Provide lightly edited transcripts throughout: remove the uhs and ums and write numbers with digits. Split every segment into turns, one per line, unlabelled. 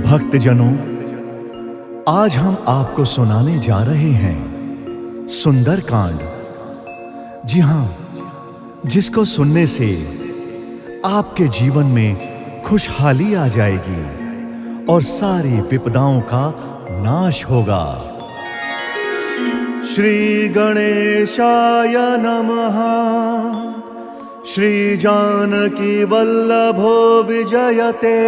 भक्तजनों, आज हम आपको सुनाने जा रहे हैं सुंदरकांड। जी हां, जिसको सुनने से आपके जीवन में खुशहाली आ जाएगी और सारी विपदाओं का नाश होगा। श्री गणेशाय नमः। श्री जानकी वल्लभो विजयते।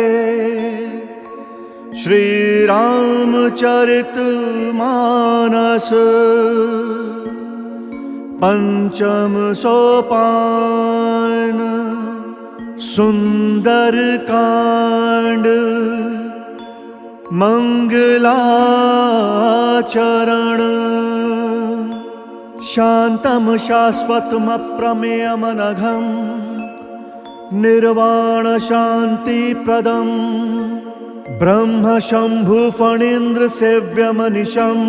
श्री रामचरित मानस पंचम सोपान। सुंदरकांड मंगलाचरण। शांतम शाश्वतम अप्रमेयमनघम निर्वाण शांति प्रदम ब्रह्म शंभु फणीन्द्र सेव्यमनिशं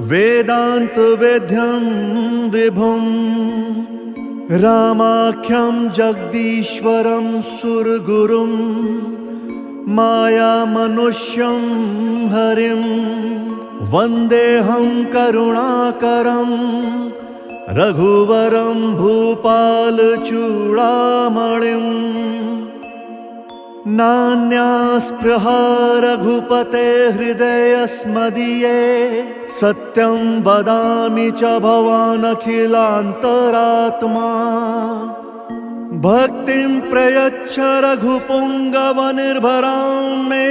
वेदांत वेद्यं विभुं। रामाख्यं जगदीश्वरं सुरगुरुं माया मनुष्यं हरिं वन्देऽहं करुणाकरं रघुवरं भूपाल चूड़ामणिं। नान्यास्पृहा रघुपते हृदयस्मदीये सत्यं वदामि च भवान् अखिलान्तरात्मा। भक्तिं प्रयच्छ रघुपुङ्गवनिर्भरां मे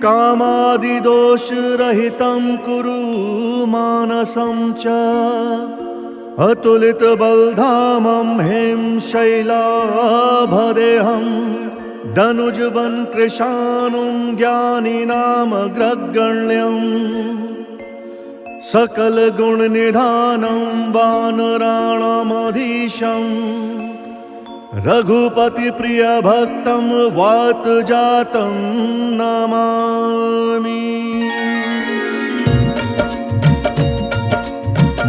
कामादिदोषरहितं कुरु मानसं च। अतुलितबलधामं हें शैलाभदेहं धनुजवन कृशानुं ज्ञानिनामग्रगण्यं। सकलगुणनिधानं वानराणामधीशं रघुपतिप्रियभक्तं वातजातं नमामि।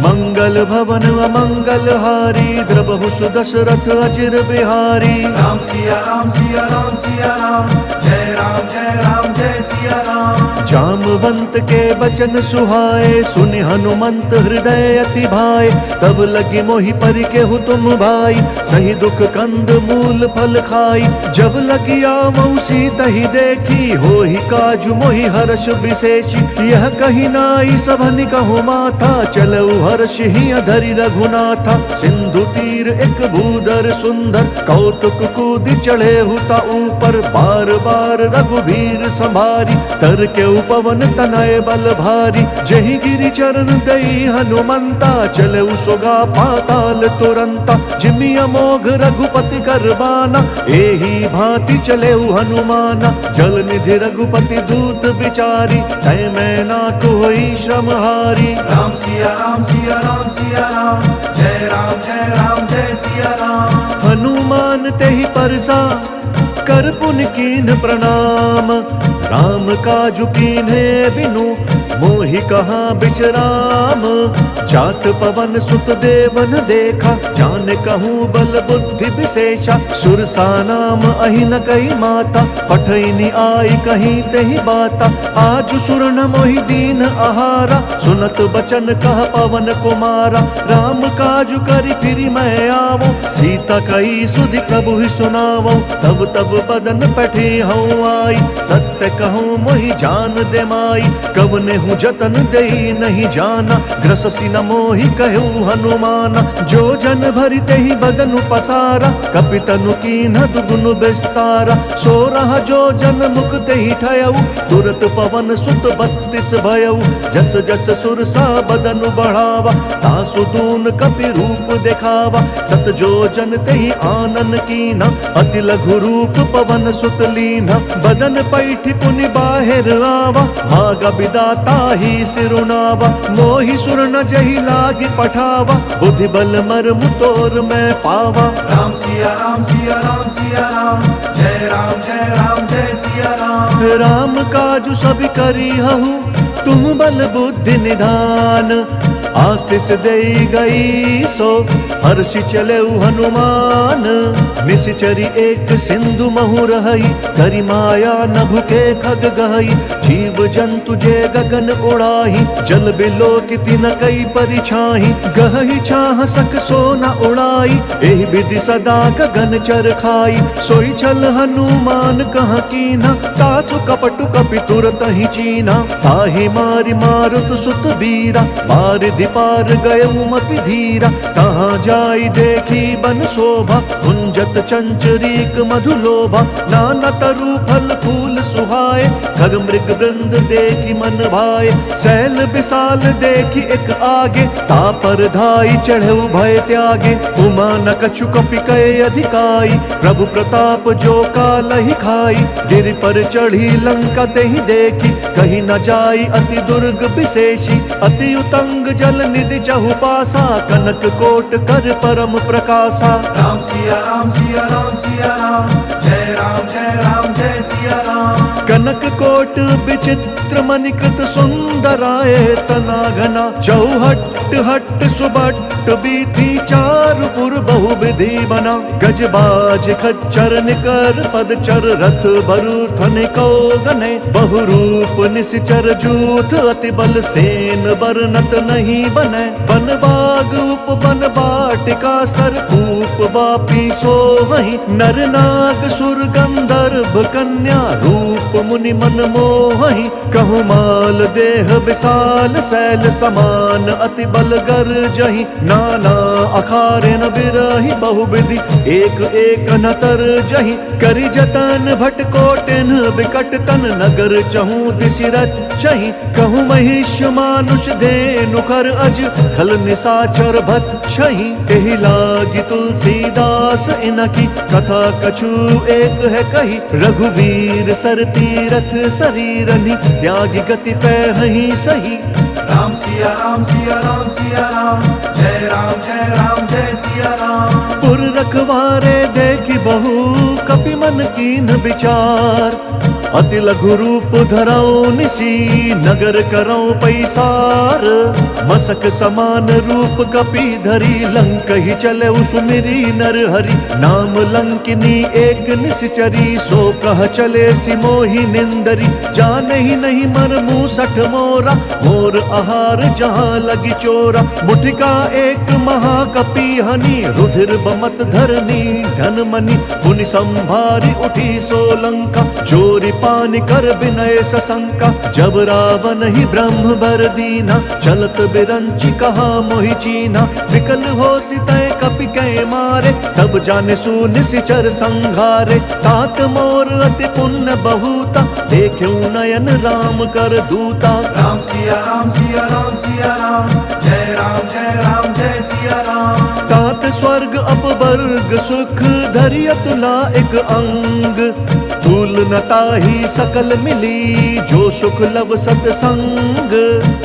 मंगल भवन अमंगलहारी द्रवहु सुदशरथ अचिर बिहारी।
राम सिया राम सिया राम सिया राम जय राम जय सिया राम।
जामवंत के बचन सुहाए सुनि हनुमंत हृदय अति भाए। तब लगी मोहि परि केहु तुम भाई सही दुख कंद मूल फल खाई। जब लगी आवहु सीता ही देखी होहि काजु मोहि हर्ष विशेषी। यह कही नाई सभनि कहु माथा चलऊ हर्ष ही धरि रघुनाथा। सिंधु तीर एक भूधर सुंदर कौतुक कूदि चढ़े हुता ऊपर। बार बार रघुबीर संभारी तर के उपवन तनय बल भारी। जहि गिरि चरण दई हनुमंता चले सुगा पाताल तुरंता। जिमि अमोघ रघुपति करबाना एही भांति चले हनुमाना। जल निधि रघुपति दूत बिचारी तय मैं ना कोई श्रम हारी।
राम सिया राम सिया राम सिया राम जय राम जय सिया राम।
हनुमान तेहि परसा कर पुनि कीन्ह प्रणाम। राम काजु कीन्हे बिनु मोहि कहाँ बिचराम। जात पवन सुत देवन देखा जान कहूँ बल बुद्धि विशेषा। सुरसा नाम अहि न कही माता पठैनी आई कहीं तेहि बाता। आज सुर न मोहि दीन आहारा सुनत बचन कह पवन कुमारा। राम काजु करि फिरि मैं आवो सीता कही सुधि प्रभु ही सुनावो। तब तब बदन पठी हूँ आई सत्य कहूँ मोहि जान दे माई। कवने हूँ जतन देई नहीं जाना ग्रससी न मोहि कहू हनुमाना। जो जन भरि तेहि बदनु पसारा कपितनु कीन्ह दुगुन विस्तारा। सो रहा जो जन मुख तेहि ठयऊ तुरत पवन सुत 32 भयऊ। जस जस सुरसा बदनु बढ़ावा तासु दून कपि रूप देखावा। सत जो जन तेहि आनन कीन्हा अति लघु रूप पवन सुत लीन्हा। बदन पैठि पुनि बाहिर आवा मागा विदाता ही सिरुनावा। मोहि सुर न जहि लागी पठावा बुद्धि बल मर्म तोर मैं पावा।
राम सिया राम सिया राम सिया राम जय राम जय सिया राम।
राम काजु सब करी हहु तुम बल बुद्धि निधान। आशीष दे गई सो हर्षि चले हनुमान। निश्चरी एक सिंधु महु रहई, करी माया न भुके खग गहई। जीव जंतु जे गगन उड़ाही, जल बिलो किति न कई परिछाही। गहई छाह सक सो न उड़ाई, एहि विधि सदा गगन चर खाई। सोई छल हनुमान कहाँ कीन्हा, तासु कपटु कपि तुरत ही चीन्हा। ताहि मारि मारुत सुत बीरा, बारिधि पार गयउ मति धीरा। तहाँ जाई देखी बन शोभा, कुंजत चंचरीक मधुलोभा। नाना तरु फल फूल सुहाए, खग मृग वृंद देखी मन भाए। सैल विशाल देखी एक आगे, तापर धाई चढ़ऊ भय त्यागे। उमा न कछु कपि कय अधिकाई, प्रभु प्रताप जो कालहि खाई। गिरि पर चढ़ी लंका तेहि देखी, कहीं न जाई अति दुर्ग विशेषी। अति उतंग जल निधि चहु पासा, कनक कोट कर परम प्रकाशा।
राम सिया राम सिया राम सिया राम, जय राम जय सिया राम।
कनक कोट विचित्र मणिकृत सुंदराय तना घना। चौहट हट सुबट बीथी, चारुपुर बहु विधि बना। गजबाज खच्चर निकर पदचर, रथ बरु थनिको गने। बहुरूप निश्चर जूथ, अति बल सेन बरनत नहीं बने। बन बाग उप बन बाटिका, सरकूप बापी सो वहीं। नर नाग सुर गंधर्व कन्या, रूप मुनि मन मोहि। कहु माल देह विशाल, शैल समान अति बल गर्जहि। नाना अखारे न बिरहि, बहुविधि एक एक न तरजहि। करि जतन भट कोटिन विकट तन, नगर चहु दिशि रचहि। कहु महिष मानुष धेनु खर अज, खल निशाचर भक्षहि। एहि लागी तुलसीदास इनकी, कथा कछु एक है कही। रघुवीर सर तीरथ शरीरनि, त्यागी गति पैहि सही।
राम सिया राम सिया राम सिया राम, जय राम जय सिया राम।
पुर रखवारे देखी बहु, कपि मन कीन विचार। अति लघु रूप धरऊ निसी, नगर करऊ पैसार। मसक समान रूप कपि धरी, लंक ही चले सुमिरी नर हरि। नाम लंकिनी एक निश्चरी, सो कह चले सिमोहि निंदरी। जाने ही नहीं मर मूसठ मोरा, मोर आहार जहाँ लगी चोरा। मुठिका एक महाकपि हनि, रुधिर बमत धरनी धन मनि। पुनि संभारी उठी सोलंका, चोरी पानी कर विनय सशंका। जब रावण ही ब्रह्म बर दीना, चलत बिरंची कहा मोहि चीना। विकल हो सितय कपि कै मारे, तब जाने सु निशिचर संघारे। तात मोर अति पुण्य बहुता, देख्यु नयन राम कर दूता।
राम सिया राम सिया राम सिया राम, जय राम जय सिया राम।
तात स्वर्ग अपवर्ग सुख, धरि अतुला एक अंग। तूल न ताहि सकल मिली, जो सुख लव सतसंग।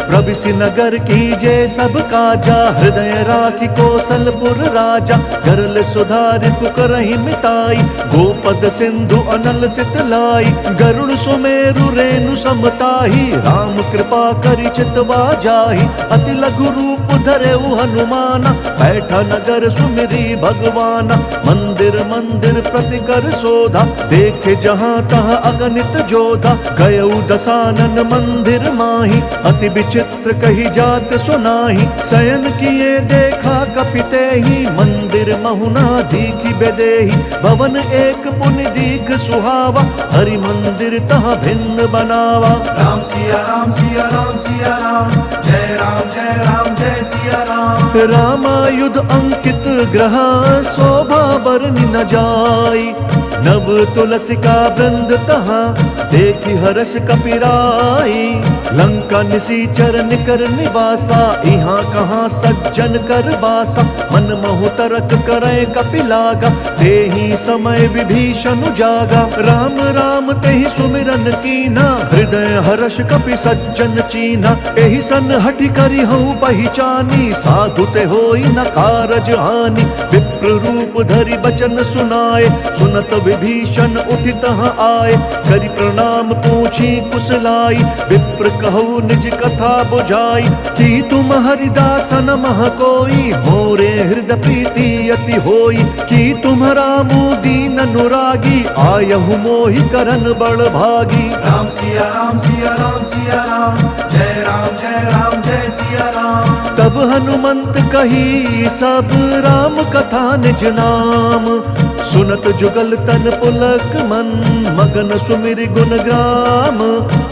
प्रविशि नगर कीजे सब काजा, हृदय राखी कौशलपुर राजा। करल सुधारि कुकरहि मिताई, गोपद सिंधु अनल सितलाई। गरुड़ सुमेरु रेणु समताही, राम कृपा करि चितवा जाहि। अति लघु रूप धरेउ हनुमाना, बैठा नगर सुमिरी भगवाना। मंदिर मंदिर प्रति कर शोधा, देखे जहाँ तहाँ अगणित जोधा। गयउ दसानन मंदिर माही, अति विचित्र कही जात सुनाही। शयन किए देखा कपि तेहि, मंदिर महुना दीखि बेदेहि। भवन एक पुनि दीख सुहावा, हरि मंदिर तहाँ भिन्न बनावा।
राम सिया राम सिया राम सिया राम, जय राम जय सिया राम।
रामायुध अंकित ग्रह, शोभा बरनि न जाई। नव तुलसिका वृंद तहाँ, देखी हर्ष कपिराई। लंका निशीचर निकर निवासा, यहाँ कहाँ सज्जन कर बासा। मन महु तरक करे कपि लागा, तेहि समय विभीषण जागा। राम राम तेहि सुमिरन कीना, हृदय हर्ष कपि सज्जन चीना। एहि सन हठि करि हऊँ पहिचानी, साधु ते होई न कारज हानि। विप्र रूप धरि बचन सुनाए, सुनत विभीषण उठि तहाँ आए, करि प्रणाम पूछी कुशलाई। विप्र कहु निज कथा बुझाई, कि तुम हरिदासन मह कोई, मोरे हृदय प्रीति अति होई। कि तुम्हारा मुँह दीन अनुरागी, आयहु मोहि करन बड़ भागी।
राम सिया राम सिया राम सिया राम, जय राम जय सिया राम।
तब हनुमंत कही सब राम कथा निज नाम, सुनत जुगल तन पुलक मन, मगन सुमिर गुण ग्राम।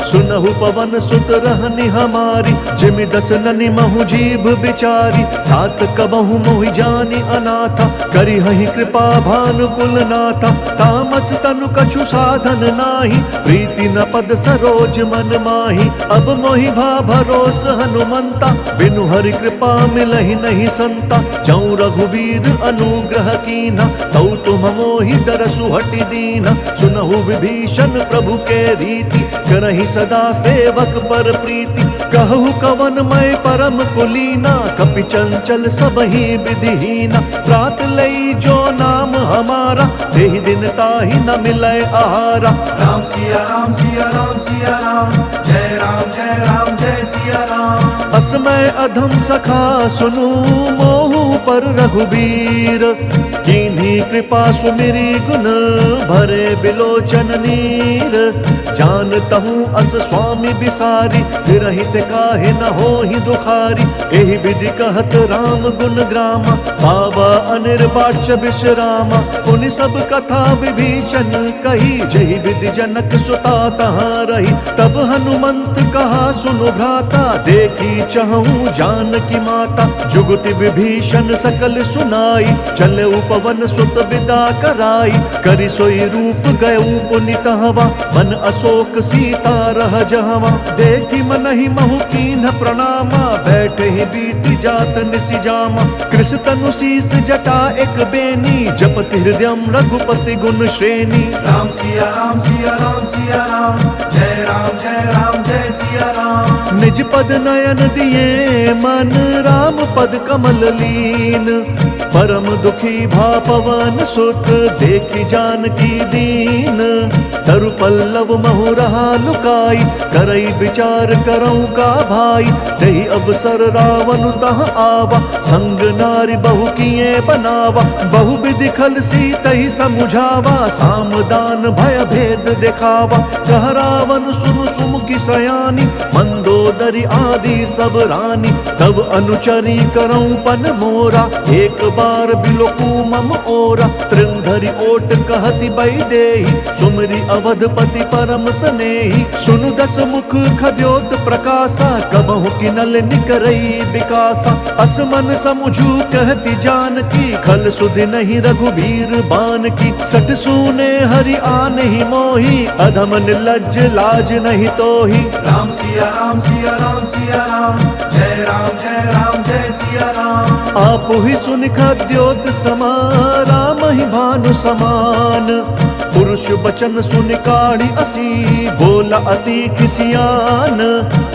सुनहु पवन सुत रहनि हमारी, जिमि दस ननि महु जीभ बिचारी। तात कबहु मोहि जानि अनाथा, करिहहि कृपा भानुकुल नाथा। तामस तनु कछु साधन नाही, प्रीति न पद सरोज मन माही। अब मोहि भा भरोस हनुमंता, बिनु हरि कृपा मिलहि नहीं संता। जौ रघुवीर अनुग्रह कीना, तौ तुम मोहि दरसु हटि दीना। सुनहु विभीषण प्रभु के रीति, करहि सदा सेवक पर प्रीति। कहु कवन मैं परम कुलीना, कपि चंचल सबहि विधिहीना। प्रात लई जो नाम हमारा, देहि दिन ताहि न मिलै आहारा।
राम सिया राम सिया राम सिया राम, जय राम जय सिया राम।
असमय अधम सखा सुनु, मोहु पर रघुबीर। कीन्ही कृपा सुमिरी गुण, भरे बिलोचन नीर। जानतहु अस स्वामी बिसारी, फिरहित काहे न होहि दुखारी। एहि विधि कहत राम गुण ग्रामा, पावा अनिर्वाच्य विश्रामा। पुनि सब कथा विभीषण कही, जहि विधि जनक सुता तहाँ रही। तब हनुमंत कहा सुनु भ्राता, देखी चहु जानकी माता। जुगति विभीषण सकल सुनाई, चले पवन सुत विदा कराई। करि सोई रूप गयउ पुनि तहवा, मन अशोक सीता रह जहवा। देखी मनहि महु कीन्ह प्रणामा, बैठे ही बीति जात निसि जामा। कृष तनु शीस जटा एक बेनी, जपति हृदयम रघुपति गुण श्रेणी।
राम सिया राम सिया राम सिया राम, जय राम जय सिया राम।
निज पद नयन दिए मन, राम पद कमल लीन। परम दुखी भा पवन सुत, देखी जानकी दीन। तरु पल्लव महु रहा लुकाई, करई विचार करऊं का भाई। दही अवसर रावण तहाँ आवा, संग नारी बहु किए बनावा। बहु विधि खल सीतहि समुझावा, सामदान भय भेद दिखावा। कह रावण सुन सुमुखी सयानी, मंदोदरी आदि सब रानी। तब अनुचरी करऊं पन मोरा, एक बार बिलोकू मम ओरा। त्रिंधरि ओट कहति बई देहि, सुमरि अवधपति परम स्नेही। सुनु दस मुख खद्योत प्रकाशा, कबहु किनल निकरई विकासा। असमन समुझू कहति जानकी, खल सुधि नहीं रघुबीर बान की। सठ सूने हरि आने ही मोही, अधम निर्लज्ज लाज नहीं तोही।
राम सिया राम सिया राम सिया राम, जय राम जय सिया राम।
आप ही सुन खद्योत समा, राम ही भानु समान। पुरुष बचन सुन काढ़ी असी, बोला अति खिसियान।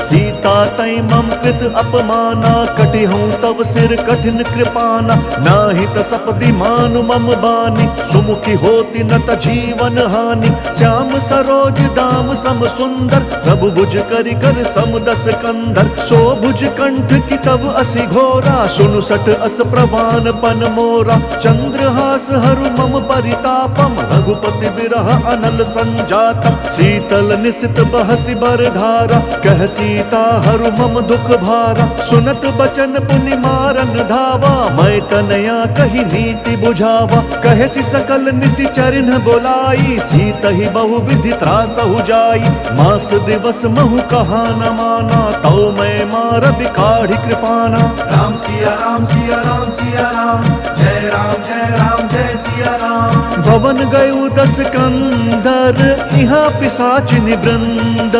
सीता तै मम कृत अपमाना, कटि हूँ तब सिर कठिन कृपाना। नाही त सपदि मानु मम बानी, सुमुखी होती न त जीवन हानि। श्याम सरोज दाम सम सुंदर, प्रभु भुज करि कर सम दस कंधर। सो भुज कंठ की तब असि घोरा, सुनु सठ अस प्रवान पन मोरा। चंद्रहास हरु मम परितापम, रघुपति बिरह अनल संजातम। शीतल निशित बहसि बर धारा, कह सीता हरु मम दुख भारा। सुनत बचन पुनि मारन धावा, मैं तनया कही नीति बुझावा। कहेसि सकल निसि चरिन बोलाई, सीत ही बहु विधि त्रासहु जाई। मास दिवस महु कहा न माना, तौ मैं मार बिकाढ़ी कृपाना।
राम सिया राम सिया राम सिया राम, जय राम जय सिया राम।
भवन गयु दस कंदर, यहाँ पिशाचिनि वृंद।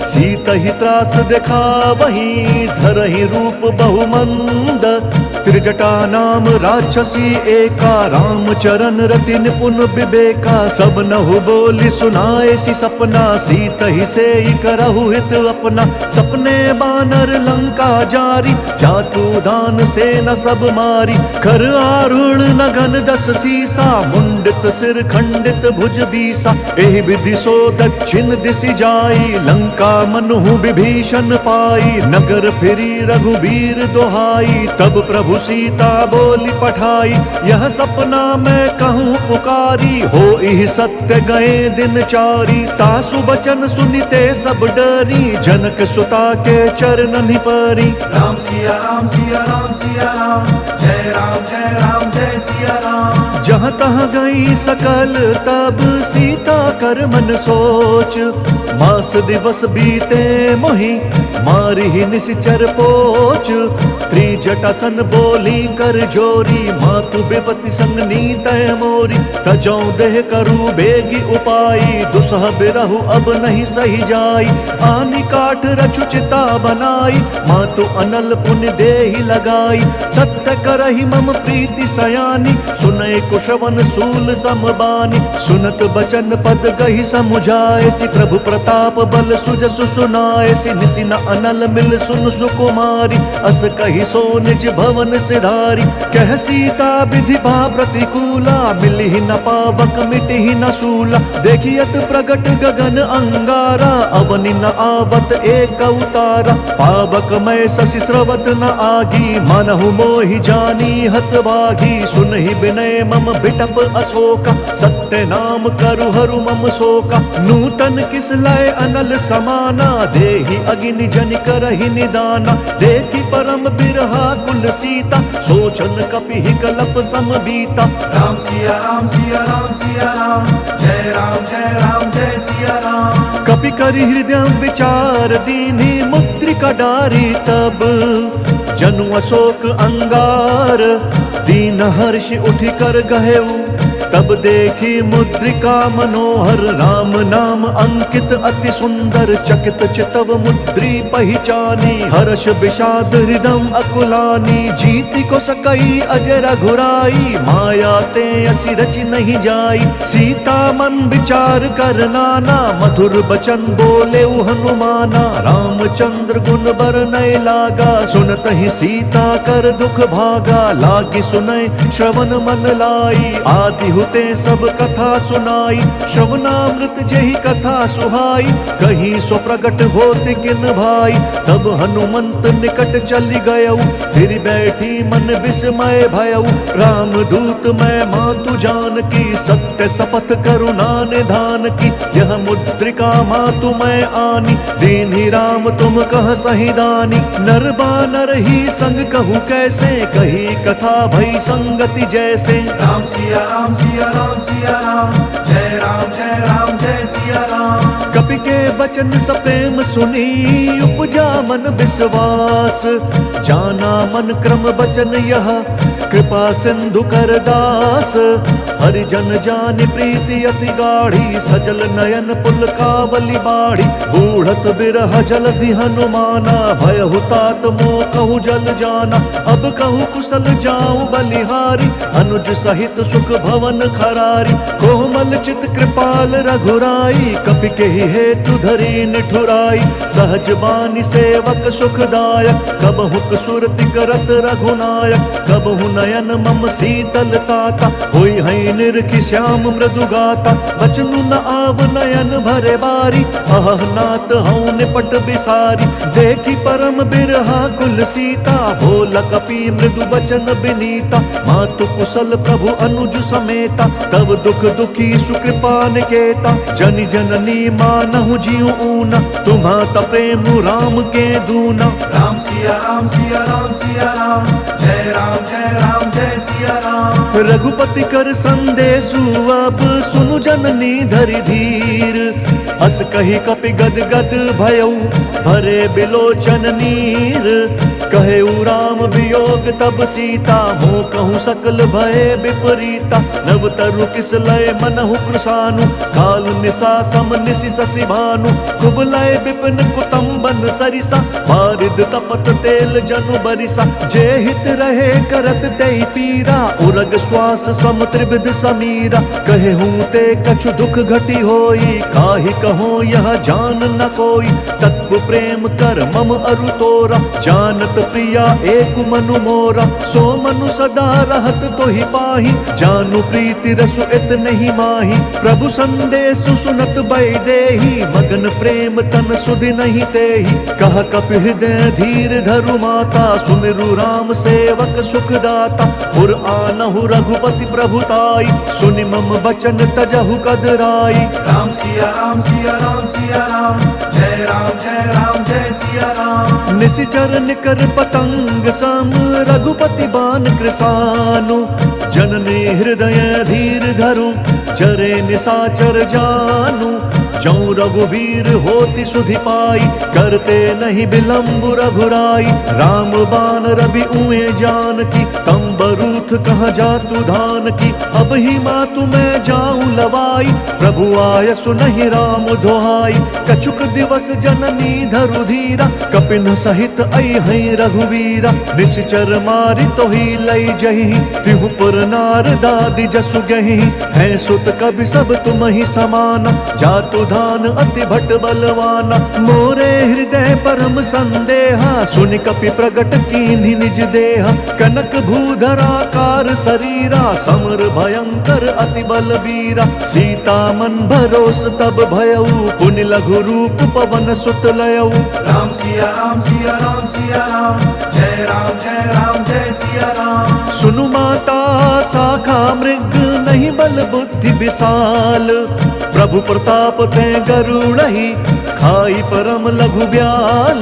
सीत ही त्रास देखा वही, धरहि रूप बहुमंद। त्रिजटा नाम राक्षसी एका, राम चरण रति निपुण विवेका। सब नहु बोली सुनाए सी सपना, सीत ही से करहु हित अपना। सपने बानर लंका जारी, जातु दान से न सब मारी। कर आरूढ़ नगन 10 सीसा, मुंडित सिर खंडित भुज बीसा। एहि विधि सो दक्षिण दिशि जाई, लंका मनहु विभीषण पाई। नगर फिरी रघुबीर दोहाई, तब प्रभु सीता बोली पठाई। यह सपना मैं कहूँ पुकारी, हो इहि सत्य गए दिन चारी। तासु बचन सुनिते सब डरी, जनक सुता के चरणनि परी।
राम सिया राम सिया राम सिया राम, जय राम जय सिया राम।
जहाँ तहाँ गई सकल तब सीता कर मन सोच। मास दिवस बीते मोहि, मारी निशिचर पोच। त्रिजटासन बोली कर जोरी, मातु विपति संग नीतय मोरी। तजौ देह करु बेगी उपाई, दुसह बिरहु अब नहीं सही जाई। आनि काठ रचु चिता बनाई, मातु अनल पुण्य देहि लगाई। सत्य करहि मम प्रीति सयानी, सुनय कुशवन सूल समबानी। सुनत बचन पद गहि समुझाए, सि प्रभु प्रताप बल सुजसु सुनाए। सि निसि न अनल मिल सुन सुकुमारी, अस कहि सो निज भवन सिधारी। कह सीता विधि भा प्रतिकूला, मिलहि न पावक मिटहि न सूला। देखियत प्रगट गगन अंगारा, अवनि न आवत एक अवतारा। पावक मैं शशि स्रवत न आगी, मनहु मोहि जानी हत भागी। सुनहि विनय मम बिटप अशोका, सत्य नाम करु हरु मम शोका। नूतन किस लय अनल समाना, देहि अगिनि जन करहि निदाना। देखि परम बिरहा कुल सीता, सोचन कपिहि कलप सम बीता।
राम सिया राम सिया राम सिया राम, जय राम जय सिया राम।
कपि करि हृदय विचार दीन्हि, मुद्रिका डारी तब जनु अशोक अंगार। दीन हर्ष उठि कर गहेउ, तब देखी मुद्रिका मनोहर। राम नाम अंकित अति सुंदर, चकित चितव मुद्री पहिचानी। हर्ष विषाद हृदय अकुलानी, जीति को सकई अजय रघुराई। माया ते असि रचि नहीं जाई, सीता मन विचार कर नाना। मधुर बचन बोले हनुमाना, रामचंद्र गुण बरनय लागा। सुनत ही सीता कर दुख भागा, लागी सुनय श्रवण मन लाई। आदि हुते सब कथा सुनाई, श्रवणामृत जेहि कथा सुहाई। कहीं सो प्रगट होत किन भाई, तब हनुमंत निकट चली गयऊ। फिर बैठी मन विस्मय भयऊ, राम दूत मैं मातु जानकी। सत्य शपथ करुणा निधान की, यह मुद्रिका मातु मैं आनी। दीन्हि राम तुम कह सही दानी, नर बानर ही संग कहूँ कैसे। कही कथा भई संगति जैसे।
राम सिया राम सिया राम सिया राम, जय राम जय सिया राम।
कपि के बचन सप्रेम सुनी, उपजा मन विश्वास। जाना मन क्रम बचन यह, कृपा सिंधु कर दास। हरिजन जानि प्रीति अति गाढ़ी, सजल नयन पुलकावली बाढ़ी। बूढ़त बिरह जलधि हनुमाना, भयहु तात मोह कहु जल जाना। अब कहु कुशल जाऊं बलिहारी, अनुज सहित सुख भवन खरारी। कोमल चित कृपाल रघुराई, कपि के हेतु धरी निठुराई। सहज बानी सेवक सुखदायक, कबहु सुरति करत रघुनायक। कबहु नयन मम शीतल ताता, होई है निरखि श्याम मृदु गाता। बचनु न आव नयन भरे बारी, अह नाथ हऊँ निपट बिसारी। देखी परम बिरहा कुल सीता, भोल कपि मृदु बचन बिनीता। मातु कुशल प्रभु अनुज समेता, तब दुख दुखी सुकृपा निकेता। जनि जननी मानहु जियु ऊना, तुम्हाता प्रेम राम के दूना।
राम सिया राम सिया राम सिया राम, जय राम जय सिया राम।
रघुपति कर संदेशु अब सुनु जननी धरि धीर। अस कही कपि गद गद भयऊ, भरे बिलोचन नीर। कहे उ राम वियोग तब सीता, मोह कहूँ सकल भय विपरीता। नव तरु किस लय मनहु कृशानु, काल निशा सम निशि शशि भानु। कुबलय विपिन कुतुम्बन सरिसा, बारिद तपत तेल जनु बरिसा। जे हित रहे करत तेहि पीरा, उरग श्वास सम त्रिविध समीरा। कहे हूँ ते कछु दुख घटी होई, काहि कहो यह जान न कोई। तत्व प्रेम कर मम अरु तोरा, जानत प्रिया एक मनु मोरा। सो मनु सदा रहत तोहि पाहि, जानु प्रीति रसु इत नहीं माही। प्रभु संदेश सुनत बैदेही, मगन प्रेम तन सुधि नहीं तेहि। कह कपि हृदय धीर धरु माता, सुमिरु राम सेवक सुखदाता। पुर आनहु रघुपति प्रभुताई, सुनि मम बचन तजहु कदराई।
राम सिया राम सिया राम सिया राम, जय राम जय सिया राम।
निशिचर निकर पतंग सम, रघुपति बान कृसानु। जननी हृदय धीर धरु, चरे निशाचर जानु। जौं रघुवीर होति सुधि पाई, करते नहीं विलंब रघुराई। राम बान रवि उए जानकी, तम बरूथ कहाँ जातु धान की। अब ही मातु मैं जाऊं लवाई, प्रभु आय सुनहि राम दुहाई। कछुक दिवस जननी धरु धीरा, कपिन सहित अइहै रघुवीरा। निश्चर मारि तोहि लई जहि, तिहु पुर नार दादि जसु गहि। है सुत कवि सब तुम ही समाना, जातु धान अति भट बलवाना। मोरे हृदय परम संदेहा, सुनि कपि प्रगट कीन्हि निज देहा। कनक भूधराकार शरीरा, समर भयंकर अति बलबीरा। सीता मन भरोस तब भयउ, पुनि लघु रूप पवन सुत लयउ।
राम सिया राम सिया राम सिया राम, जय राम जय सिया राम।
सुनु माता शाखा मृग, नहीं बल बुद्धि विशाल। प्रभु प्रताप ते गरुड़हि, खाई परम लघु ब्याल।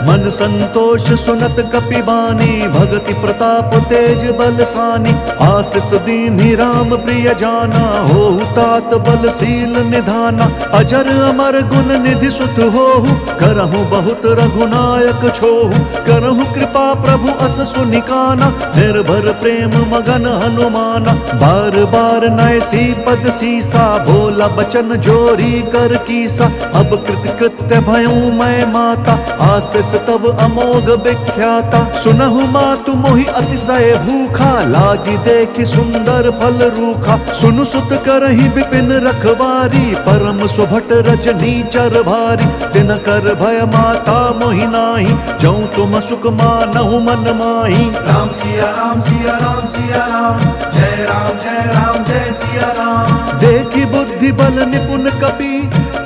मन संतोष सुनत कपि बानी, भगति प्रताप तेज बलसानी। आशीष दीन्हि राम प्रिय जाना, होहु तात बलशील निधाना। अजर अमर गुण निधि सुत होहु, करहु बहुत रघुनायक छोहु। करहु कृपा प्रभु अस सुनिकाना, निर्भर प्रेम मगन हनुमाना। बार बार नय सी पद सीसा, भोला बचन जोरी कर कीसा। अब कृत्य भयऊ मैं माता, आशीष तब अमोघ विख्याता। सुनहु मातु मोहि अतिशय भूखा, लागी देखि सुंदर फल रूखा। सुनु सुत करहि विपिन रखवारी, परम सुभट रजनी चर भारी। तिन कर भय माता मोहि नाही, जौं तुम सुख मानहु मन माही।
राम सिया राम सिया राम सिया राम, जय राम जय सिया राम।
देखि बुद्धि बल निपुण कपि,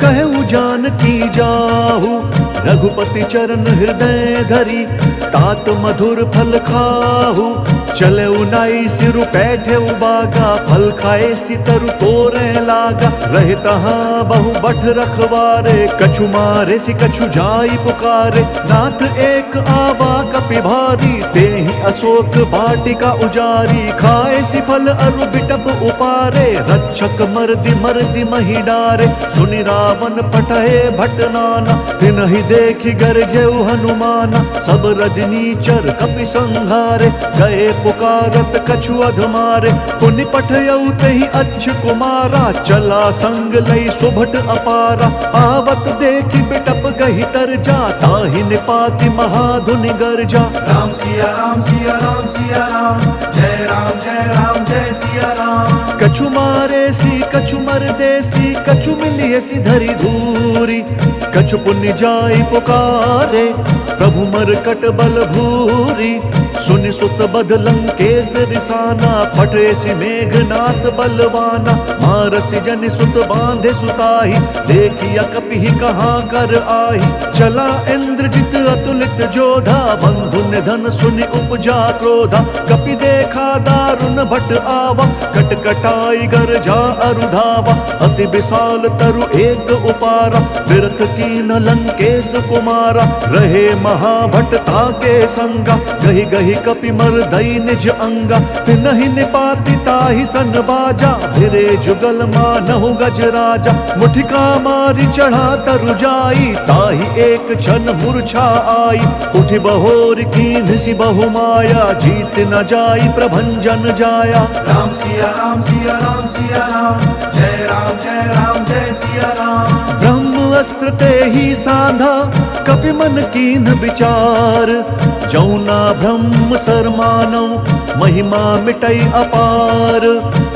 कहु जानकी जाहु। रघुपति चरण हृदय धरी, तात मधुर फल खाहु। चले उनाई सिरु पैठे उबागा, फल खाए सितरु तोरे लागा। रहे तहाँ बहु बठ रखवारे, कछु मारे सि कछु जाई पुकारे। नाथ एक आवा कपि भारी, तेहि अशोक वाटिका उजारी। खाए सि फल अरु बिटप उपारे, रक्षक मर्दि महि डारे। सुनि रावण पटहे भट नाना, तिनहि देखि गरजेउ हनुमाना। सब रजनीचर कपि संघारे, गए पुकारत कछु अधमारे। पुनि पठयउ तेहि अच्छ कुमारा, चला संग लई सुभट अपारा। आवत देखि बिटप गहि तरजा, ताहि निपाति महाधुनि गरजा।
राम सिया राम सिया राम सिया राम, जय राम जय सिया राम।
कछु मारे सी कछु मरदेसी, कछु मिलिए सी धरि धूरी। कछु पुण्य जाई पुकारे, प्रभु मरकट बल भूरी। सुनि सुत बध लंकेश रिसाना, फटे सि मेघनाथ बलवाना। मारसि जनि सुत बांधे सुताही, देखिया कपि कहाँ कर आही। चला इंद्रजित अतुलित जोधा, बंधु निधन सुनि उपजा क्रोधा। कपि देखा दारुण भट आवा, कटकटाई गरजा अरुधावा। अति विशाल तरु एक उपारा, बिरथ कीन लंकेश कुमारा। रहे महाभट ताके संगा, गहि गहि तेहि कपि मर्दई निज अंगा, तिनहि निपाति ताहि सन बाजा, भिरे जुगल मानहु गज राजा। मुठिका मारी चढ़ा तरु जाई, ताहि एक क्षण मूर्छा आई, उठि बहोर कीन्ह सि बहु माया, जीत न जाई प्रभंजन जाया।
राम सिया राम सिया राम सिया राम, जय राम जय सिया राम।
ब्रह्म अस्त्र तेहि साधा, कपि मन कीन्ह विचार, जौना ब्रह्म सर मानौ, महिमा मिटई अपार।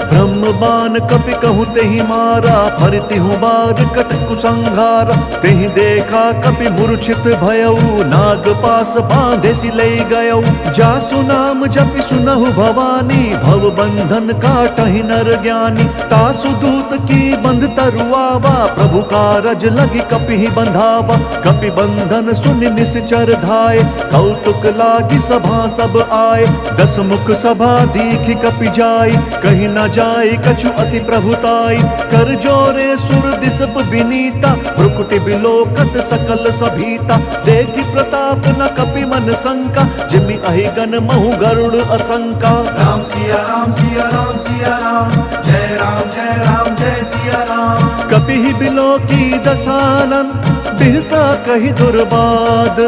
ब्रह्म बाण कपि कहु तेहि मारा, फरतिहु बार कट कुसंहारा। तेहि देखा कपि मूर्छित भयउ, नाग पास बांधे सि लई गयउ। जासु नाम जपि सुनहु भवानी, भव बंधन काटहि नर ज्ञानी। तासु दूत की बंध तरुआवा, प्रभु कारज लगी कपि बंधावा। कपि बंधन सुनि निश्चर धाये, कौतुक लागी सभा सब आए। दस मुख सभा दीखि कपि जाई, कहीं न जाय कछु अति प्रभुताई। कर जोरे सुर दिसप विनीता, भ्रुकुटि बिलोकत सकल सभीता। देखि प्रताप न कपि मन शंका, जिमि अहिगन महु गरुड़ असंका।
राम सिया राम सिया राम सिया राम, जय राम जय सिया राम।
कपि बिलोकी दसानन, बिहसा कहि दुर्बाद।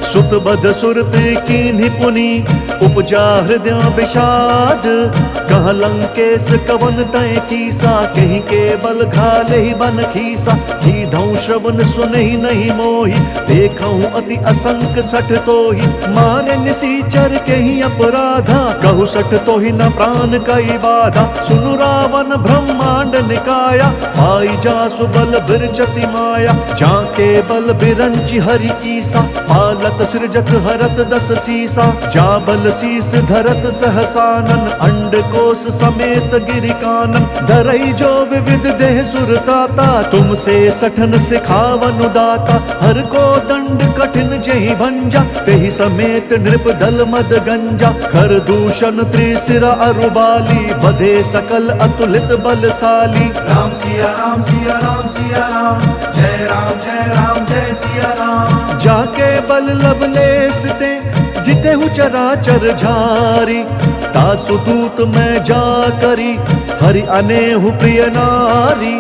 सुत बद सुरत कीन्हि पुनि, उपजा हृदय विषाद। कह लंकेश कवन तय कीसा, कहीं केवल घाले ही बन खीसा। कीधौ श्रवण सुनहि नहीं मोहि, देखऊं अति असंक सठ तोहि। मारे निसीचर के ही अपराधा, कहु सठ तोहि न प्राण कई बाधा। सुनु रावण ब्रह्मांड निकाया, पाई जासु बल बिरचति माया। जाके बल बिरंचि हरि ईसा, पालत सृजत हरत दस सीसा। जा बल शीस धरत सहसानन, अंड कोश समेत गिरि कानन। धरई जो विविध देह सुरताता, तुमसे सठन सिखावन दाता। हर को दंड कठिन जेहि भंजा, तेहि समेत नृप दल मद गंजा। खर दूषण त्रिशिरा अरुबाली, बधे सकल अतुलित बलशाली।
राम सिया राम सिया राम सिया राम, जय राम जय सिया राम।
जाके बल लवलेस ते, जितेहु चराचर झारी। तासु दूत मैं जा करी, हरि अनेहु प्रिय नारी।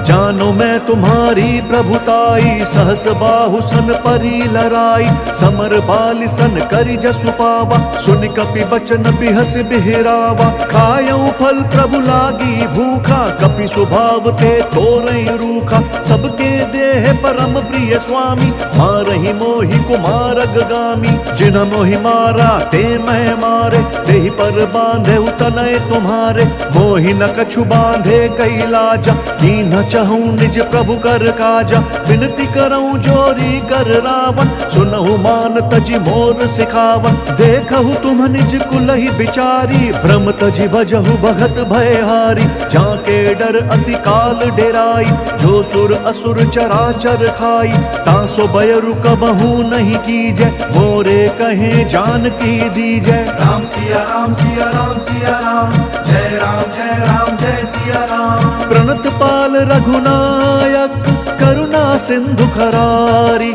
जानो मैं तुम्हारी प्रभुताई, सहस बाहु सन परी लराई। समर बालि सन करि जसु पावा, सुनि कपि बचन बिहस बिहरावा। खायऊ फल प्रभु लागी भूखा, कपि स्वभाव ते तोरई रूखा। सबके देह परम प्रिय स्वामी, मारहि मोहि कुमारग गामी। जिन मोहि मारा ते मैं मारे, तेहि पर बांधे तनय तुम्हारे। मोहि न कछु बांधे कई लाजा, कीन्ह चहूं निज प्रभु कर काजा। विनती करऊं जोरी कर रावण, सुनहु मान तजि मोर सिखावन। देखहु तुम निज कुलहि बिचारी, भ्रम तजि भजहु भगत भयहारी। जाके डर अति काल डेराई, जो सुर असुर चराचर खाई। तासो भय रुकबहु नहीं कीजै, मोरे कहे जान की दीजै।
राम सिया राम सिया राम सिया राम, जय राम जय सिया राम।
प्रणत पाल रघुनायक, करुणा सिंधु खरारी।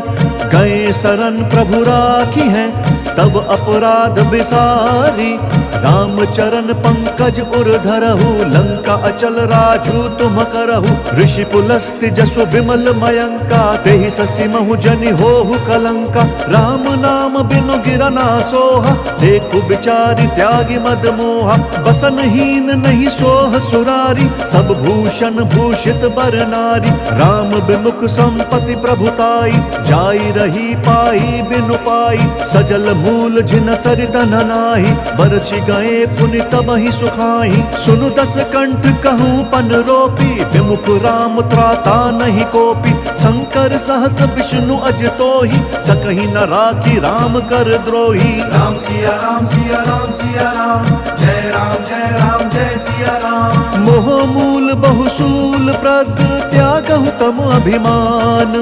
गए शरण प्रभु राखी हैं, तब अपराध बिसारी। राम चरण पंकज उर धरहु, लंका अचल राजू तुम करहु। ऋषि पुलस्त्य जसु विमल मयंका, तेहि ससि महु जनि होहु कलंका। राम नाम बिनु गिरना सोहा, देखु बिचारी त्यागी मद मोहा। बसनहीन नहीं सोह सुरारी, सब भूषण भूषित बर नारी। राम बिमुख संपत्ति प्रभुताई, जाई रही पाई बिनु पाई। सजल मूल जिन सरितन नाही, बरसि गए पुनि तबहि सुखाई। सुनु दस कंठ कहूँ पन रोपी, विमुख राम त्राता नहीं कोपी। शंकर सहस विष्णु अज तोहि, सकहि न राखी राम कर द्रोही।
राम सिया राम सिया राम सिया राम, जय राम जय सिया राम।
मोह मूल बहुसूल प्रद, त्यागहु तम अभिमान।